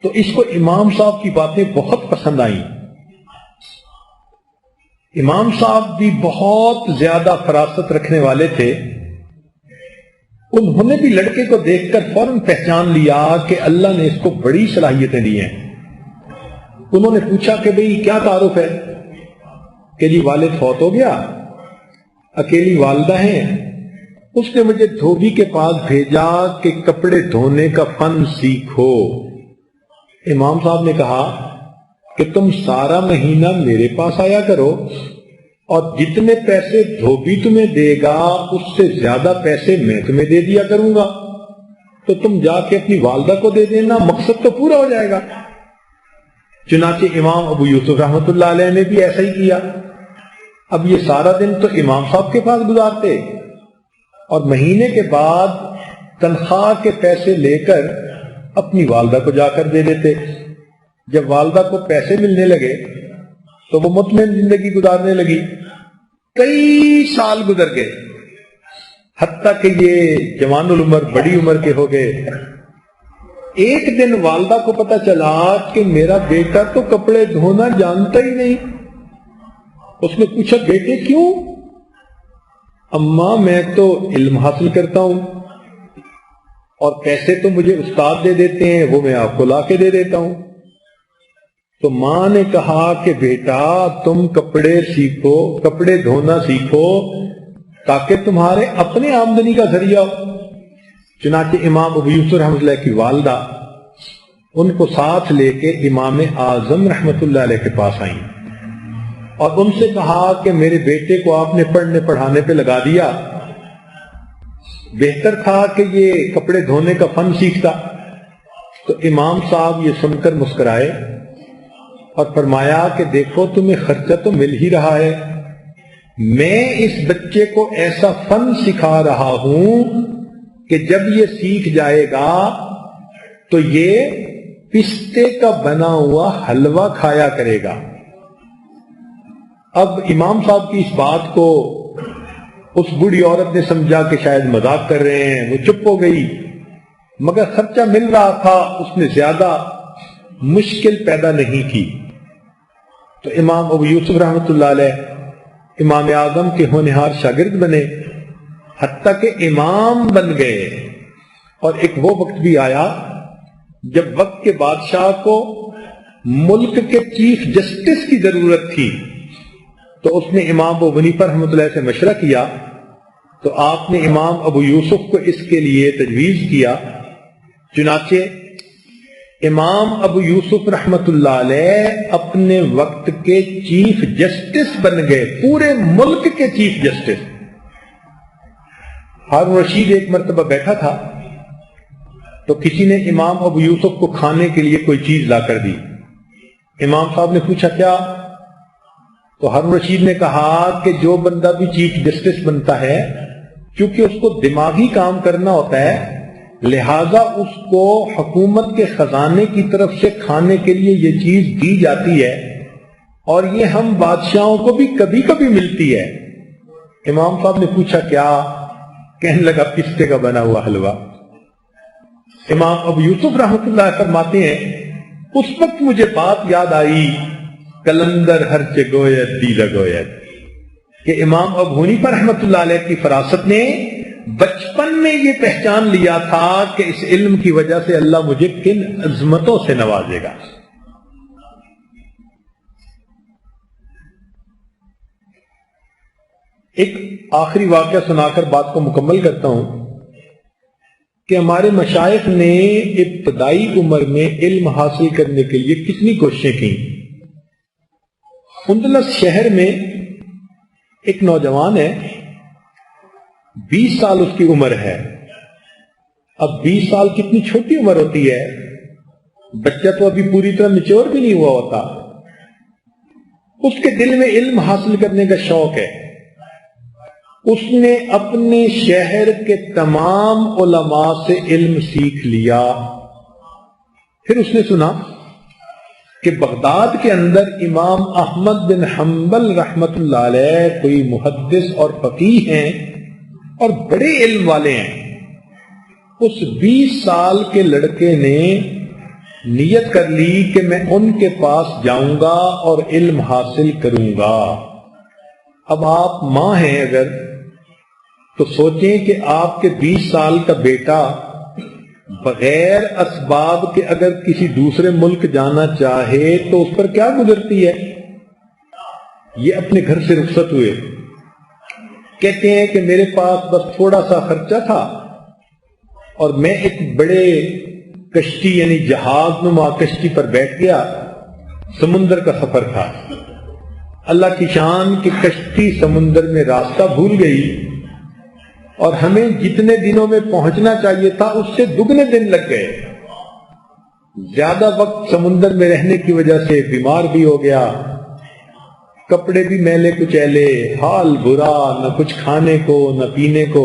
تو اس کو امام صاحب کی باتیں بہت پسند آئیں۔ امام صاحب بھی بہت زیادہ فراست رکھنے والے تھے، انہوں نے بھی لڑکے کو دیکھ کر فوراً پہچان لیا کہ اللہ نے اس کو بڑی صلاحیتیں دی ہیں۔ انہوں نے پوچھا کہ بھئی کیا تعارف ہے؟ کہ جی والد فوت ہو گیا، اکیلی والدہ ہیں، اس نے مجھے دھوبی کے پاس بھیجا کہ کپڑے دھونے کا فن سیکھو۔ امام صاحب نے کہا کہ تم سارا مہینہ میرے پاس آیا کرو، اور جتنے پیسے دھوبی تمہیں دے گا اس سے زیادہ پیسے میں تمہیں دے دیا کروں گا، تو تم جا کے اپنی والدہ کو دے دینا، مقصد تو پورا ہو جائے گا۔ چنانچہ امام ابو یوسف رحمۃ اللہ علیہ نے بھی ایسا ہی کیا۔ اب یہ سارا دن تو امام صاحب کے پاس گزارتے، اور مہینے کے بعد تنخواہ کے پیسے لے کر اپنی والدہ کو جا کر دے دیتے۔ جب والدہ کو پیسے ملنے لگے تو وہ مطمئن زندگی گزارنے لگی۔ کئی سال گزر گئے، حتیٰ کہ یہ جوان العمر، بڑی عمر کے ہو گئے۔ ایک دن والدہ کو پتہ چلا کہ میرا بیٹا تو کپڑے دھونا جانتا ہی نہیں۔ اس نے پوچھا بیٹے کیوں؟ اماں میں تو علم حاصل کرتا ہوں اور پیسے تو مجھے استاد دے دیتے ہیں، وہ میں آپ کو لا کے دے دیتا ہوں۔ تو ماں نے کہا کہ بیٹا تم کپڑے سیکھو، کپڑے دھونا سیکھو تاکہ تمہارے اپنے آمدنی کا ذریعہ ہو۔ چنانچہ امام ابو یوسف رحمۃ اللہ کی والدہ ان کو ساتھ لے کے امام اعظم رحمۃ اللہ علیہ کے پاس آئیں اور ان سے کہا کہ میرے بیٹے کو آپ نے پڑھنے پڑھانے پہ لگا دیا، بہتر تھا کہ یہ کپڑے دھونے کا فن سیکھتا۔ تو امام صاحب یہ سن کر مسکرائے اور فرمایا کہ دیکھو تمہیں خرچہ تو مل ہی رہا ہے، میں اس بچے کو ایسا فن سکھا رہا ہوں کہ جب یہ سیکھ جائے گا تو یہ پستے کا بنا ہوا حلوہ کھایا کرے گا۔ اب امام صاحب کی اس بات کو اس بوڑھی عورت نے سمجھا کہ شاید مذاق کر رہے ہیں، وہ چپ ہو گئی، مگر خرچہ مل رہا تھا، اس نے زیادہ مشکل پیدا نہیں کی۔ تو امام ابو یوسف رحمۃ اللہ علیہ امام اعظم کے ہونہار شاگرد بنے، حتیٰ کہ امام بن گئے۔ اور ایک وہ وقت بھی آیا جب وقت کے بادشاہ کو ملک کے چیف جسٹس کی ضرورت تھی، تو اس نے امام ابو حنیفہ رحمۃ اللہ سے مشورہ کیا، تو آپ نے امام ابو یوسف کو اس کے لیے تجویز کیا۔ چنانچہ امام ابو یوسف رحمۃ اللہ علیہ اپنے وقت کے چیف جسٹس بن گئے، پورے ملک کے چیف جسٹس۔ ہارون رشید ایک مرتبہ بیٹھا تھا تو کسی نے امام ابو یوسف کو کھانے کے لیے کوئی چیز لا کر دی۔ امام صاحب نے پوچھا کیا؟ تو ہارون رشید نے کہا کہ جو بندہ بھی چیف جسٹس بنتا ہے، کیونکہ اس کو دماغی کام کرنا ہوتا ہے، لہذا اس کو حکومت کے خزانے کی طرف سے کھانے کے لیے یہ چیز دی جاتی ہے، اور یہ ہم بادشاہوں کو بھی کبھی کبھی ملتی ہے۔ امام صاحب نے پوچھا کیا؟ کہنے لگا پستے کا بنا ہوا حلوہ۔ امام ابو یوسف رحمۃ اللہ فرماتے ہیں اس وقت مجھے بات یاد آئی، کلندر ہر چے گویت دیدہ گویت، کہ امام ابو حنیفہ رحمۃ اللہ علیہ کی فراست نے بچپن میں یہ پہچان لیا تھا کہ اس علم کی وجہ سے اللہ مجھے کن عظمتوں سے نوازے گا۔ ایک آخری واقعہ سنا کر بات کو مکمل کرتا ہوں کہ ہمارے مشائخ نے ابتدائی عمر میں علم حاصل کرنے کے لیے کتنی کوششیں کی۔ اندلس شہر میں ایک نوجوان ہے، 20 سال اس کی عمر ہے۔ اب 20 سال کتنی چھوٹی عمر ہوتی ہے، بچہ تو ابھی پوری طرح میچور بھی نہیں ہوا ہوتا۔ اس کے دل میں علم حاصل کرنے کا شوق ہے۔ اس نے اپنے شہر کے تمام علماء سے علم سیکھ لیا۔ پھر اس نے سنا کہ بغداد کے اندر امام احمد بن حنبل رحمت اللہ علیہ کوئی محدث اور فقیہ ہیں اور بڑے علم والے ہیں۔ اس 20 سال کے لڑکے نے نیت کر لی کہ میں ان کے پاس جاؤں گا اور علم حاصل کروں گا۔ اب آپ ماں ہیں اگر تو سوچیں کہ آپ کے 20 سال کا بیٹا بغیر اسباب کے اگر کسی دوسرے ملک جانا چاہے تو اس پر کیا گزرتی ہے۔ یہ اپنے گھر سے رخصت ہوئے، کہتے ہیں کہ میرے پاس بس تھوڑا سا خرچہ تھا اور میں ایک بڑے کشتی یعنی جہاز نما کشتی پر بیٹھ گیا، سمندر کا سفر تھا۔ اللہ کی شان کہ کشتی سمندر میں راستہ بھول گئی اور ہمیں جتنے دنوں میں پہنچنا چاہیے تھا اس سے دگنے دن لگ گئے۔ زیادہ وقت سمندر میں رہنے کی وجہ سے بیمار بھی ہو گیا، کپڑے بھی میلے کچیلے، حال برا، نہ کچھ کھانے کو نہ پینے کو۔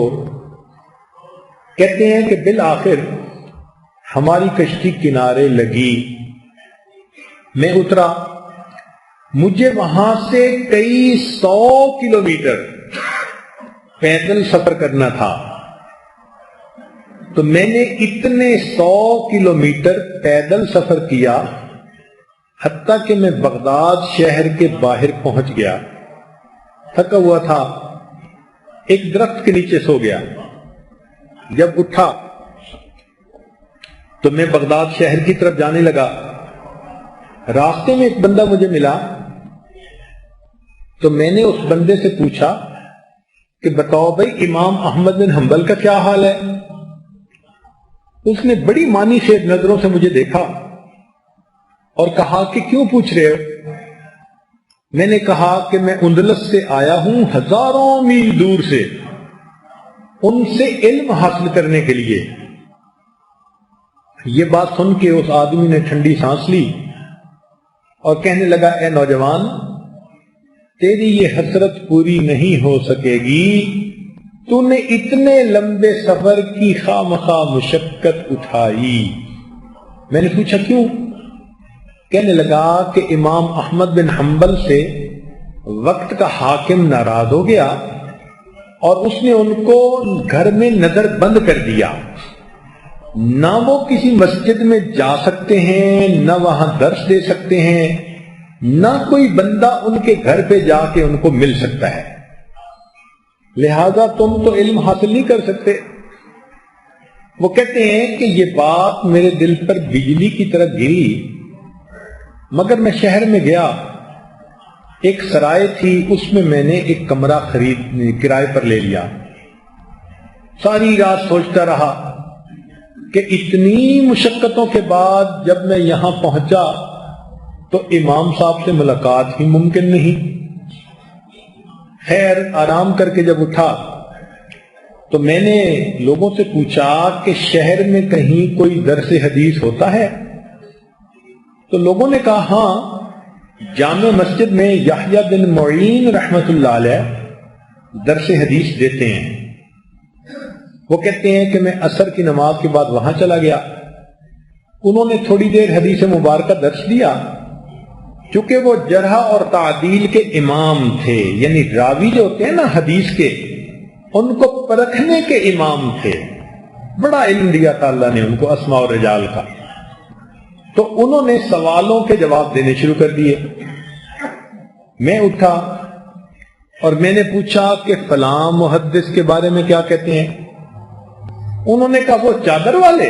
کہتے ہیں کہ بالآخر ہماری کشتی کنارے لگی، میں اترا، مجھے وہاں سے کئی 100 کلومیٹر پیدل سفر کرنا تھا۔ تو میں نے اتنے 100 کلومیٹر پیدل سفر کیا حتیٰ کہ میں بغداد شہر کے باہر پہنچ گیا، تھکا ہوا تھا، ایک درخت کے نیچے سو گیا۔ جب اٹھا تو میں بغداد شہر کی طرف جانے لگا. راستے میں ایک بندہ مجھے ملا تو میں نے اس بندے سے پوچھا کہ بتاؤ بھائی امام احمد بن حنبل کا کیا حال ہے؟ اس نے بڑی معنی سے نظروں سے مجھے دیکھا اور کہا کہ کیوں پوچھ رہے ہو؟ میں نے کہا کہ میں اندلس سے آیا ہوں، ہزاروں میل دور سے، ان سے علم حاصل کرنے کے لیے. یہ بات سن کے اس آدمی نے ٹھنڈی سانس لی اور کہنے لگا اے نوجوان، تیری یہ حسرت پوری نہیں ہو سکے گی، تو نے اتنے لمبے سفر کی خواہ مشقت اٹھائی. میں نے پوچھا کیوں؟ کہنے لگا کہ امام احمد بن حنبل سے وقت کا حاکم ناراض ہو گیا اور اس نے ان کو گھر میں نظر بند کر دیا. نہ وہ کسی مسجد میں جا سکتے ہیں، نہ وہاں درس دے سکتے ہیں، نہ کوئی بندہ ان کے گھر پہ جا کے ان کو مل سکتا ہے، لہذا تم تو علم حاصل نہیں کر سکتے. وہ کہتے ہیں کہ یہ بات میرے دل پر بجلی کی طرح گری، مگر میں شہر میں گیا، ایک سرائے تھی، اس میں نے ایک کمرہ کرائے پر لے لیا. ساری رات سوچتا رہا کہ اتنی مشقتوں کے بعد جب میں یہاں پہنچا تو امام صاحب سے ملاقات ہی ممکن نہیں. خیر آرام کر کے جب اٹھا تو میں نے لوگوں سے پوچھا کہ شہر میں کہیں کوئی درس حدیث ہوتا ہے؟ تو لوگوں نے کہا ہاں، جامع مسجد میں یحییٰ بن معین رحمت اللہ علیہ درس حدیث دیتے ہیں. وہ کہتے ہیں کہ میں عصر کی نماز کے بعد وہاں چلا گیا. انہوں نے تھوڑی دیر حدیث مبارکہ درس دیا. چونکہ وہ جرح اور تعدیل کے امام تھے، یعنی راوی جو ہوتے ہیں نا حدیث کے، ان کو پرکھنے کے امام تھے. بڑا علم دیا تھا اللہ نے ان کو اسماء اور رجال کا. تو انہوں نے سوالوں کے جواب دینے شروع کر دیے. میں اٹھا اور میں نے پوچھا کہ فلاں محدث کے بارے میں کیا کہتے ہیں؟ انہوں نے کہا وہ چادر والے،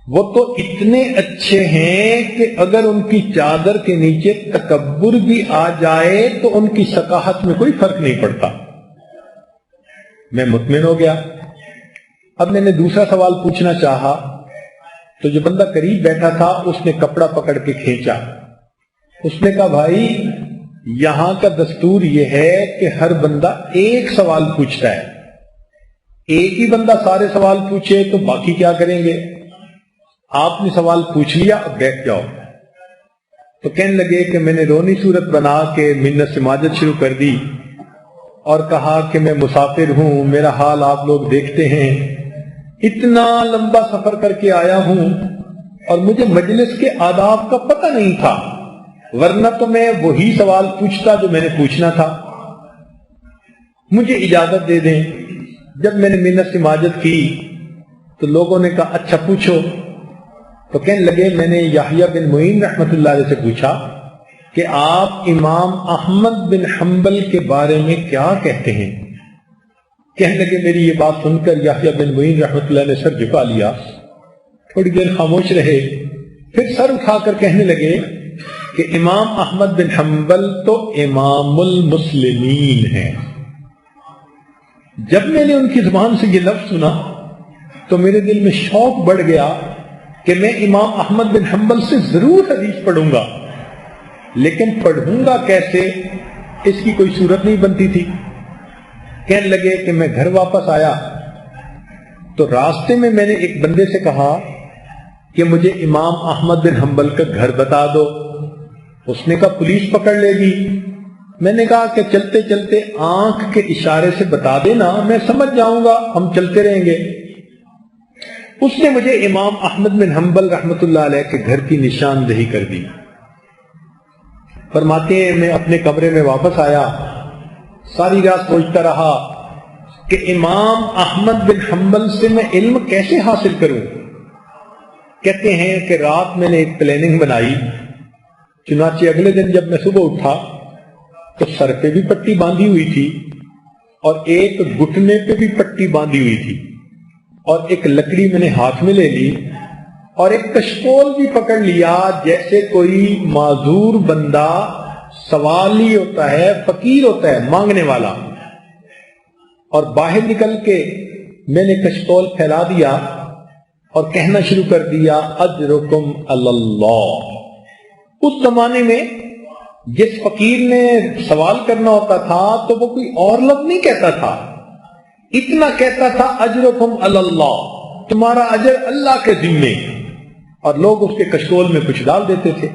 وہ تو اتنے اچھے ہیں کہ اگر ان کی چادر کے نیچے تکبر بھی آ جائے تو ان کی ثقافت میں کوئی فرق نہیں پڑتا. میں مطمئن ہو گیا. اب میں نے دوسرا سوال پوچھنا چاہا تو جو بندہ قریب بیٹھا تھا اس نے کپڑا پکڑ کے کھینچا. اس نے کہا بھائی یہاں کا دستور یہ ہے کہ ہر بندہ ایک سوال پوچھتا ہے، ایک ہی بندہ سارے سوال پوچھے تو باقی کیا کریں گے؟ آپ نے سوال پوچھ لیا، اب بیٹھ جاؤ. تو کہنے لگے کہ میں نے رونی صورت بنا کے منت سماجت شروع کر دی اور کہا کہ میں مسافر ہوں، میرا حال آپ لوگ دیکھتے ہیں، اتنا لمبا سفر کر کے آیا ہوں اور مجھے مجلس کے آداب کا پتہ نہیں تھا، ورنہ تو میں وہی سوال پوچھتا جو میں نے پوچھنا تھا. مجھے اجازت دے دیں. جب میں نے منت سماجت کی تو لوگوں نے کہا اچھا پوچھو. تو کہنے لگے میں نے یحییٰ بن معین رحمت اللہ علیہ سے پوچھا کہ آپ امام احمد بن حنبل کے بارے میں کیا کہتے ہیں؟ کہنے لگے میری یہ بات سن کر یحییٰ بن معین رحمت اللہ نے سر جھکا لیا. تھوڑی دیر خاموش رہے، پھر سر اٹھا کر کہنے لگے کہ امام احمد بن حنبل تو امام المسلمین ہیں. جب میں نے ان کی زبان سے یہ لفظ سنا تو میرے دل میں شوق بڑھ گیا کہ میں امام احمد بن حنبل سے ضرور حدیث پڑھوں گا، لیکن پڑھوں گا کیسے، اس کی کوئی صورت نہیں بنتی تھی. کہنے لگے کہ میں گھر واپس آیا تو راستے میں نے ایک بندے سے کہا کہ مجھے امام احمد بن حنبل کا گھر بتا دو. اس نے کہا پولیس پکڑ لے گی. میں نے کہا کہ چلتے چلتے آنکھ کے اشارے سے بتا دینا، میں سمجھ جاؤں گا، ہم چلتے رہیں گے. اس نے مجھے امام احمد بن حنبل رحمت اللہ علیہ کے گھر کی نشاندہی کر دی. فرماتے ہیں میں اپنے کمرے میں واپس آیا، ساری رات سوچتا رہا کہ امام احمد بن حنبل سے میں علم کیسے حاصل کروں. کہتے ہیں کہ رات میں نے ایک پلاننگ بنائی. چنانچہ اگلے دن جب میں صبح اٹھا تو سر پہ بھی پٹی باندھی ہوئی تھی اور ایک گھٹنے پہ بھی پٹی باندھی ہوئی تھی اور ایک لکڑی میں نے ہاتھ میں لے لی اور ایک کشکول بھی پکڑ لیا، جیسے کوئی معذور بندہ سوالی ہوتا ہے، فقیر ہوتا ہے، مانگنے والا، اور باہر نکل کے میں نے کشکول پھیلا دیا اور کہنا شروع کر دیا اجرکم اللہ۔ اس زمانے میں جس فقیر نے سوال کرنا ہوتا تھا تو وہ کوئی اور لفظ نہیں کہتا تھا، اتنا کہتا تھا اجرکم اللہ، تمہارا اجر اللہ کے ذمے، اور لوگ اس کے کشکول میں کچھ ڈال دیتے تھے۔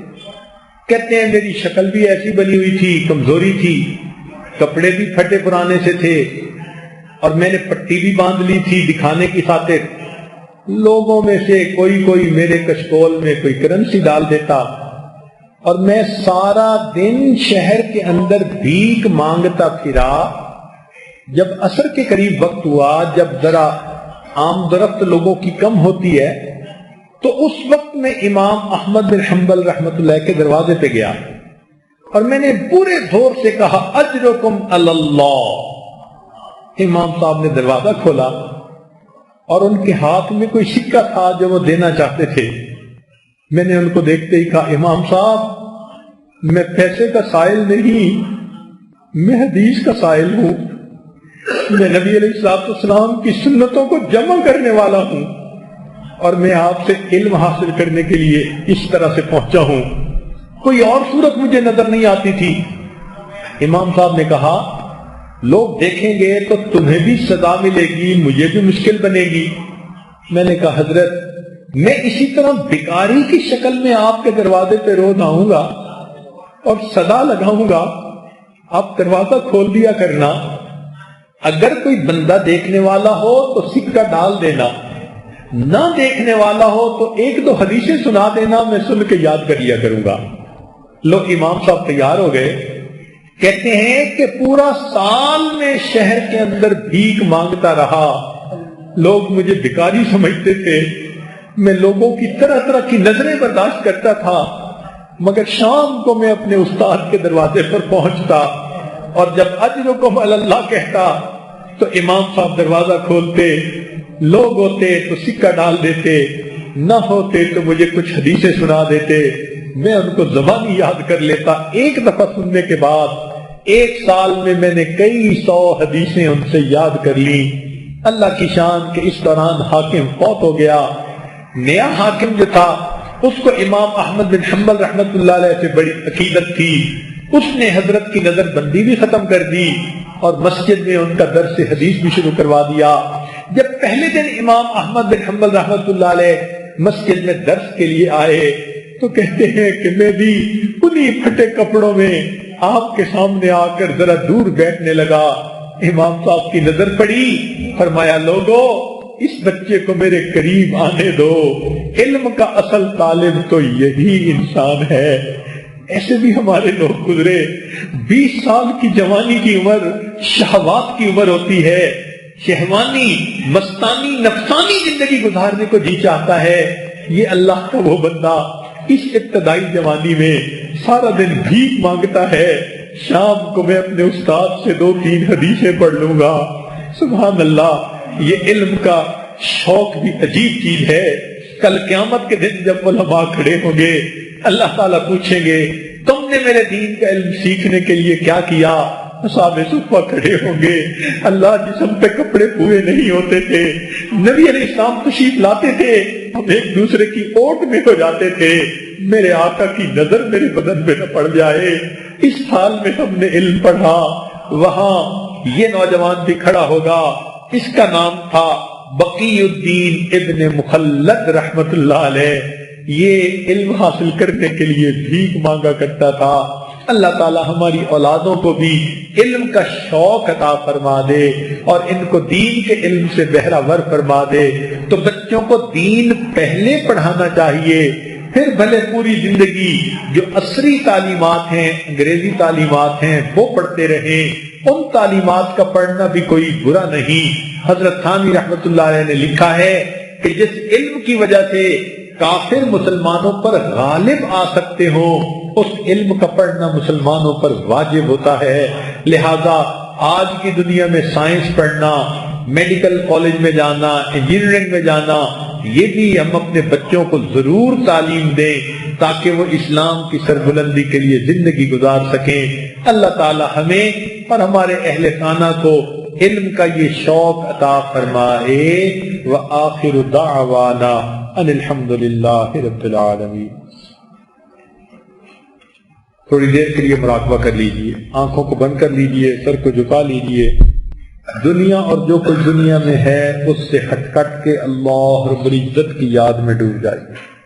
کہتے ہیں میری شکل بھی ایسی بنی ہوئی تھی، کمزوری تھی، کپڑے بھی پھٹے پرانے سے تھے، اور میں نے پٹی بھی باندھ لی تھی دکھانے کی خاطر۔ لوگوں میں سے کوئی میرے کشکول میں کوئی کرنسی ڈال دیتا، اور میں سارا دن شہر کے اندر بھیک مانگتا پھرا۔ جب عصر کے قریب وقت ہوا، جب ذرا آمدرفت لوگوں کی کم ہوتی ہے، تو اس وقت میں امام احمد بن حنبل رحمۃ اللہ کے دروازے پہ گیا اور میں نے پورے زور سے کہا اجرکم اللہ۔ امام صاحب نے دروازہ کھولا اور ان کے ہاتھ میں کوئی سکہ تھا جو وہ دینا چاہتے تھے۔ میں نے ان کو دیکھتے ہی کہا امام صاحب میں پیسے کا سائل نہیں، میں حدیث کا سائل ہوں، میں نبی علیہ السلام کی سنتوں کو جمع کرنے والا ہوں، اور میں آپ سے علم حاصل کرنے کے لیے اس طرح سے پہنچا ہوں، کوئی اور صورت مجھے نظر نہیں آتی تھی۔ امام صاحب نے کہا لوگ دیکھیں گے تو تمہیں بھی سزا ملے گی، مجھے بھی مشکل بنے گی۔ میں نے کہا حضرت میں اسی طرح بھکاری کی شکل میں آپ کے دروازے پہ روز آؤں گا اور صدا لگاؤں گا، آپ دروازہ کھول دیا کرنا، اگر کوئی بندہ دیکھنے والا ہو تو سکہ ڈال دینا، نہ دیکھنے والا ہو تو ایک دو حدیثیں سنا دینا، میں سن کے یاد کر لیا کروں گا۔ لو امام صاحب تیار ہو گئے۔ کہتے ہیں کہ پورا سال میں شہر کے اندر بھیک مانگتا رہا، لوگ مجھے بھکاری سمجھتے تھے، میں لوگوں کی طرح طرح کی نظریں برداشت کرتا تھا، مگر شام کو میں اپنے استاد کے دروازے پر پہنچتا اور جب اجرکم اللہ کہتا تو امام صاحب دروازہ کھولتے، لوگ ہوتے تو سکہ ڈال دیتے، نہ ہوتے تو مجھے کچھ حدیثیں سنا دیتے، میں ان کو زبانی یاد کر لیتا۔ ایک دفعہ سننے کے بعد ایک سال میں نے کئی 100 حدیثیں ان سے یاد کر لی۔ اللہ کی شان کہ اس دوران حاکم فوت ہو گیا۔ نیا حاکم جو تھا اس کو امام احمد بن حنبل رحمۃ اللہ علیہ سے بڑی عقیدت تھی، اس نے حضرت کی نظر بندی بھی ختم کر دی اور مسجد میں ان کا درس حدیث بھی شروع کروا دیا۔ جب پہلے دن امام احمد بن حنبل رحمۃ اللہ علیہ مسجد میں درس کے لیے آئے تو کہتے ہیں کہ میں بھی انہی پھٹے کپڑوں میں آپ کے سامنے آ کر ذرا دور بیٹھنے لگا۔ امام صاحب کی نظر پڑی، فرمایا لوگو اس بچے کو میرے قریب آنے دو، علم کا اصل طالب تو یہی انسان ہے۔ ایسے بھی ہمارے لوگ گزرے، 20 سال کی جوانی کی عمر شہوات کی عمر ہوتی ہے، شہوانی مستانی نفسانی زندگی گزارنے کو جی چاہتا ہے۔ یہ اللہ کا وہ بندہ اس ابتدائی جوانی میں سارا دن بھیک مانگتا ہے، شام کو میں اپنے استاد سے 2-3 حدیثیں پڑھ لوں گا۔ سبحان اللہ، یہ علم کا شوق بھی عجیب چیز ہے۔ کل قیامت کے دن جب علماء کھڑے ہوں گے، اللہ تعالیٰ پوچھیں گے تم نے میرے دین کا علم سیکھنے کے لیے کیا کیا؟ اصحاب صفہ کھڑے ہوں گے، اللہ جسم پہ کپڑے پورے نہیں ہوتے تھے، نبی علیہ السلام تشریف لاتے تھے، ہم ایک دوسرے کی اوٹ میں ہو جاتے تھے، میرے آقا کی نظر میرے بدن پہ نہ پڑ جائے۔ اس حال میں ہم نے علم پڑھا۔ وہاں یہ نوجوان بھی کھڑا ہوگا، اس کا نام تھا بقی الدین ابن مخلد رحمت اللہ علیہ۔ یہ علم حاصل کرنے کے لیے بھیک مانگا کرتا تھا۔ اللہ تعالی ہماری اولادوں کو بھی علم کا شوق عطا فرما دے اور ان کو دین کے علم سے بہرہ فرما دے۔ تو بچوں کو دین پہلے پڑھانا چاہیے، پھر بھلے پوری زندگی جو عصری تعلیمات ہیں، انگریزی تعلیمات ہیں، وہ پڑھتے رہیں۔ ان تعلیمات کا پڑھنا بھی کوئی برا نہیں۔ حضرت تھانوی رحمت اللہ علیہ نے لکھا ہے کہ جس علم کی وجہ سے کافر مسلمانوں پر غالب آ سکتے ہوں، اس علم کا پڑھنا مسلمانوں پر واجب ہوتا ہے۔ لہذا آج کی دنیا میں سائنس پڑھنا، میڈیکل کالج میں جانا، انجینئرنگ میں جانا، یہ بھی ہم اپنے بچوں کو ضرور تعلیم دیں تاکہ وہ اسلام کی سربلندی کے لیے زندگی گزار سکیں۔ اللہ تعالی ہمیں اور ہمارے اہل خانہ کو علم کا یہ شوق عطا فرمائے۔ وآخر دعوانا ان الحمد للہ رب العالمین۔ تھوڑی دیر کے لیے مراقبہ کر لیجئے، آنکھوں کو بند کر لیجئے، سر کو جھکا لیجئے، دنیا اور جو کچھ دنیا میں ہے اس سے ہٹ کٹ کے اللہ رب العزت کی یاد میں ڈوب جائیے۔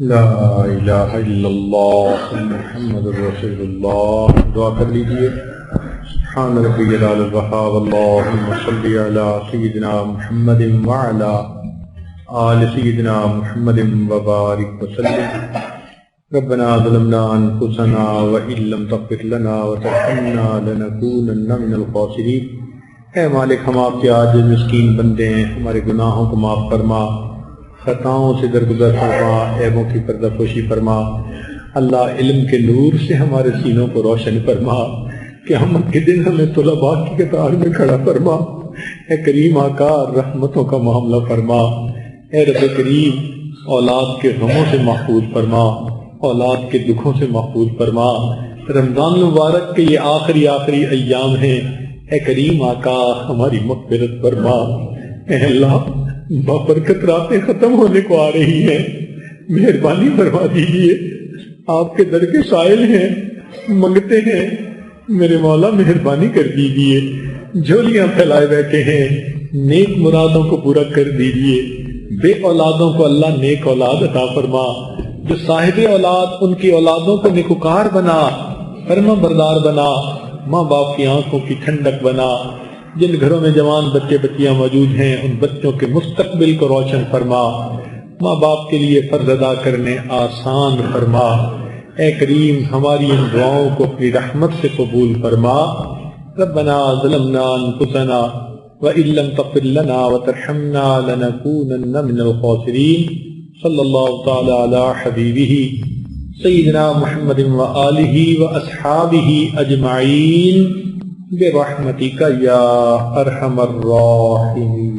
لا الہ الا اللہ محمد رسول اللہ۔ دعا کر لیجئے۔ سبحان ربی العلی الوہاب، اللہم صلی علی سیدنا محمد وعلی آل سیدنا محمد وبارک وسلم۔ ربنا ظلمنا انفسنا وان لم تغفر لنا وترحمنا لنکونن من الخاسرین۔ اے مالک، ہم آپ کے عاجز مسکین بندے ہیں، ہمارے گناہوں کو معاف فرما، خطاؤں سے درگزر فرما، عیبوں کی پردہ پوشی فرما۔ اللہ علم کے نور سے ہمارے سینوں کو روشن فرما کہ ہم کے دن ہمیں طلباء کی قطار میں کھڑا فرما۔ اے کریم آقا، رحمتوں کا معاملہ فرما۔ اے رب کریم، اولاد کے غموں سے محفوظ فرما، اولاد کے دکھوں سے محفوظ فرما۔ رمضان مبارک کے یہ آخری ایام ہیں، اے کریم آقا ہماری مغفرت فرما۔ اے اللہ، بابرکت راتیں ختم ہونے کو آ رہی ہیں، مہربانی فرما دیجیے، آپ کے در کے سائل ہیں، منگتے ہیں، میرے مولا مہربانی کر دیجیے۔ جھولیاں پھیلائے بیٹھے ہیں، نیک مرادوں کو پورا کر دیجیے۔ بے اولادوں کو اللہ نیک اولاد عطا فرما، جو صاحب اولاد ان کی اولادوں کو نیکوکار بنا، فرما بردار بنا، ماں باپ کی آنکھوں کی ٹھنڈک بنا۔ جن گھروں میں جوان بچے بچیاں موجود ہیں ان بچوں کے مستقبل کو روشن فرما، ماں باپ کے لیے فرض ادا کرنے آسان فرما۔ اے کریم، ہماری ان دعاؤں کو اپنی رحمت سے قبول فرما۔ ربنا ظلمنا انفسنا وان لم تغفر لنا وترحمنا لنكونن من الخاسرین۔ صلی اللہ تعالی علی حبیبہ سیدنا محمد وآلہ واصحابہ اجمعین برحمتک یا ارحم الراحمین۔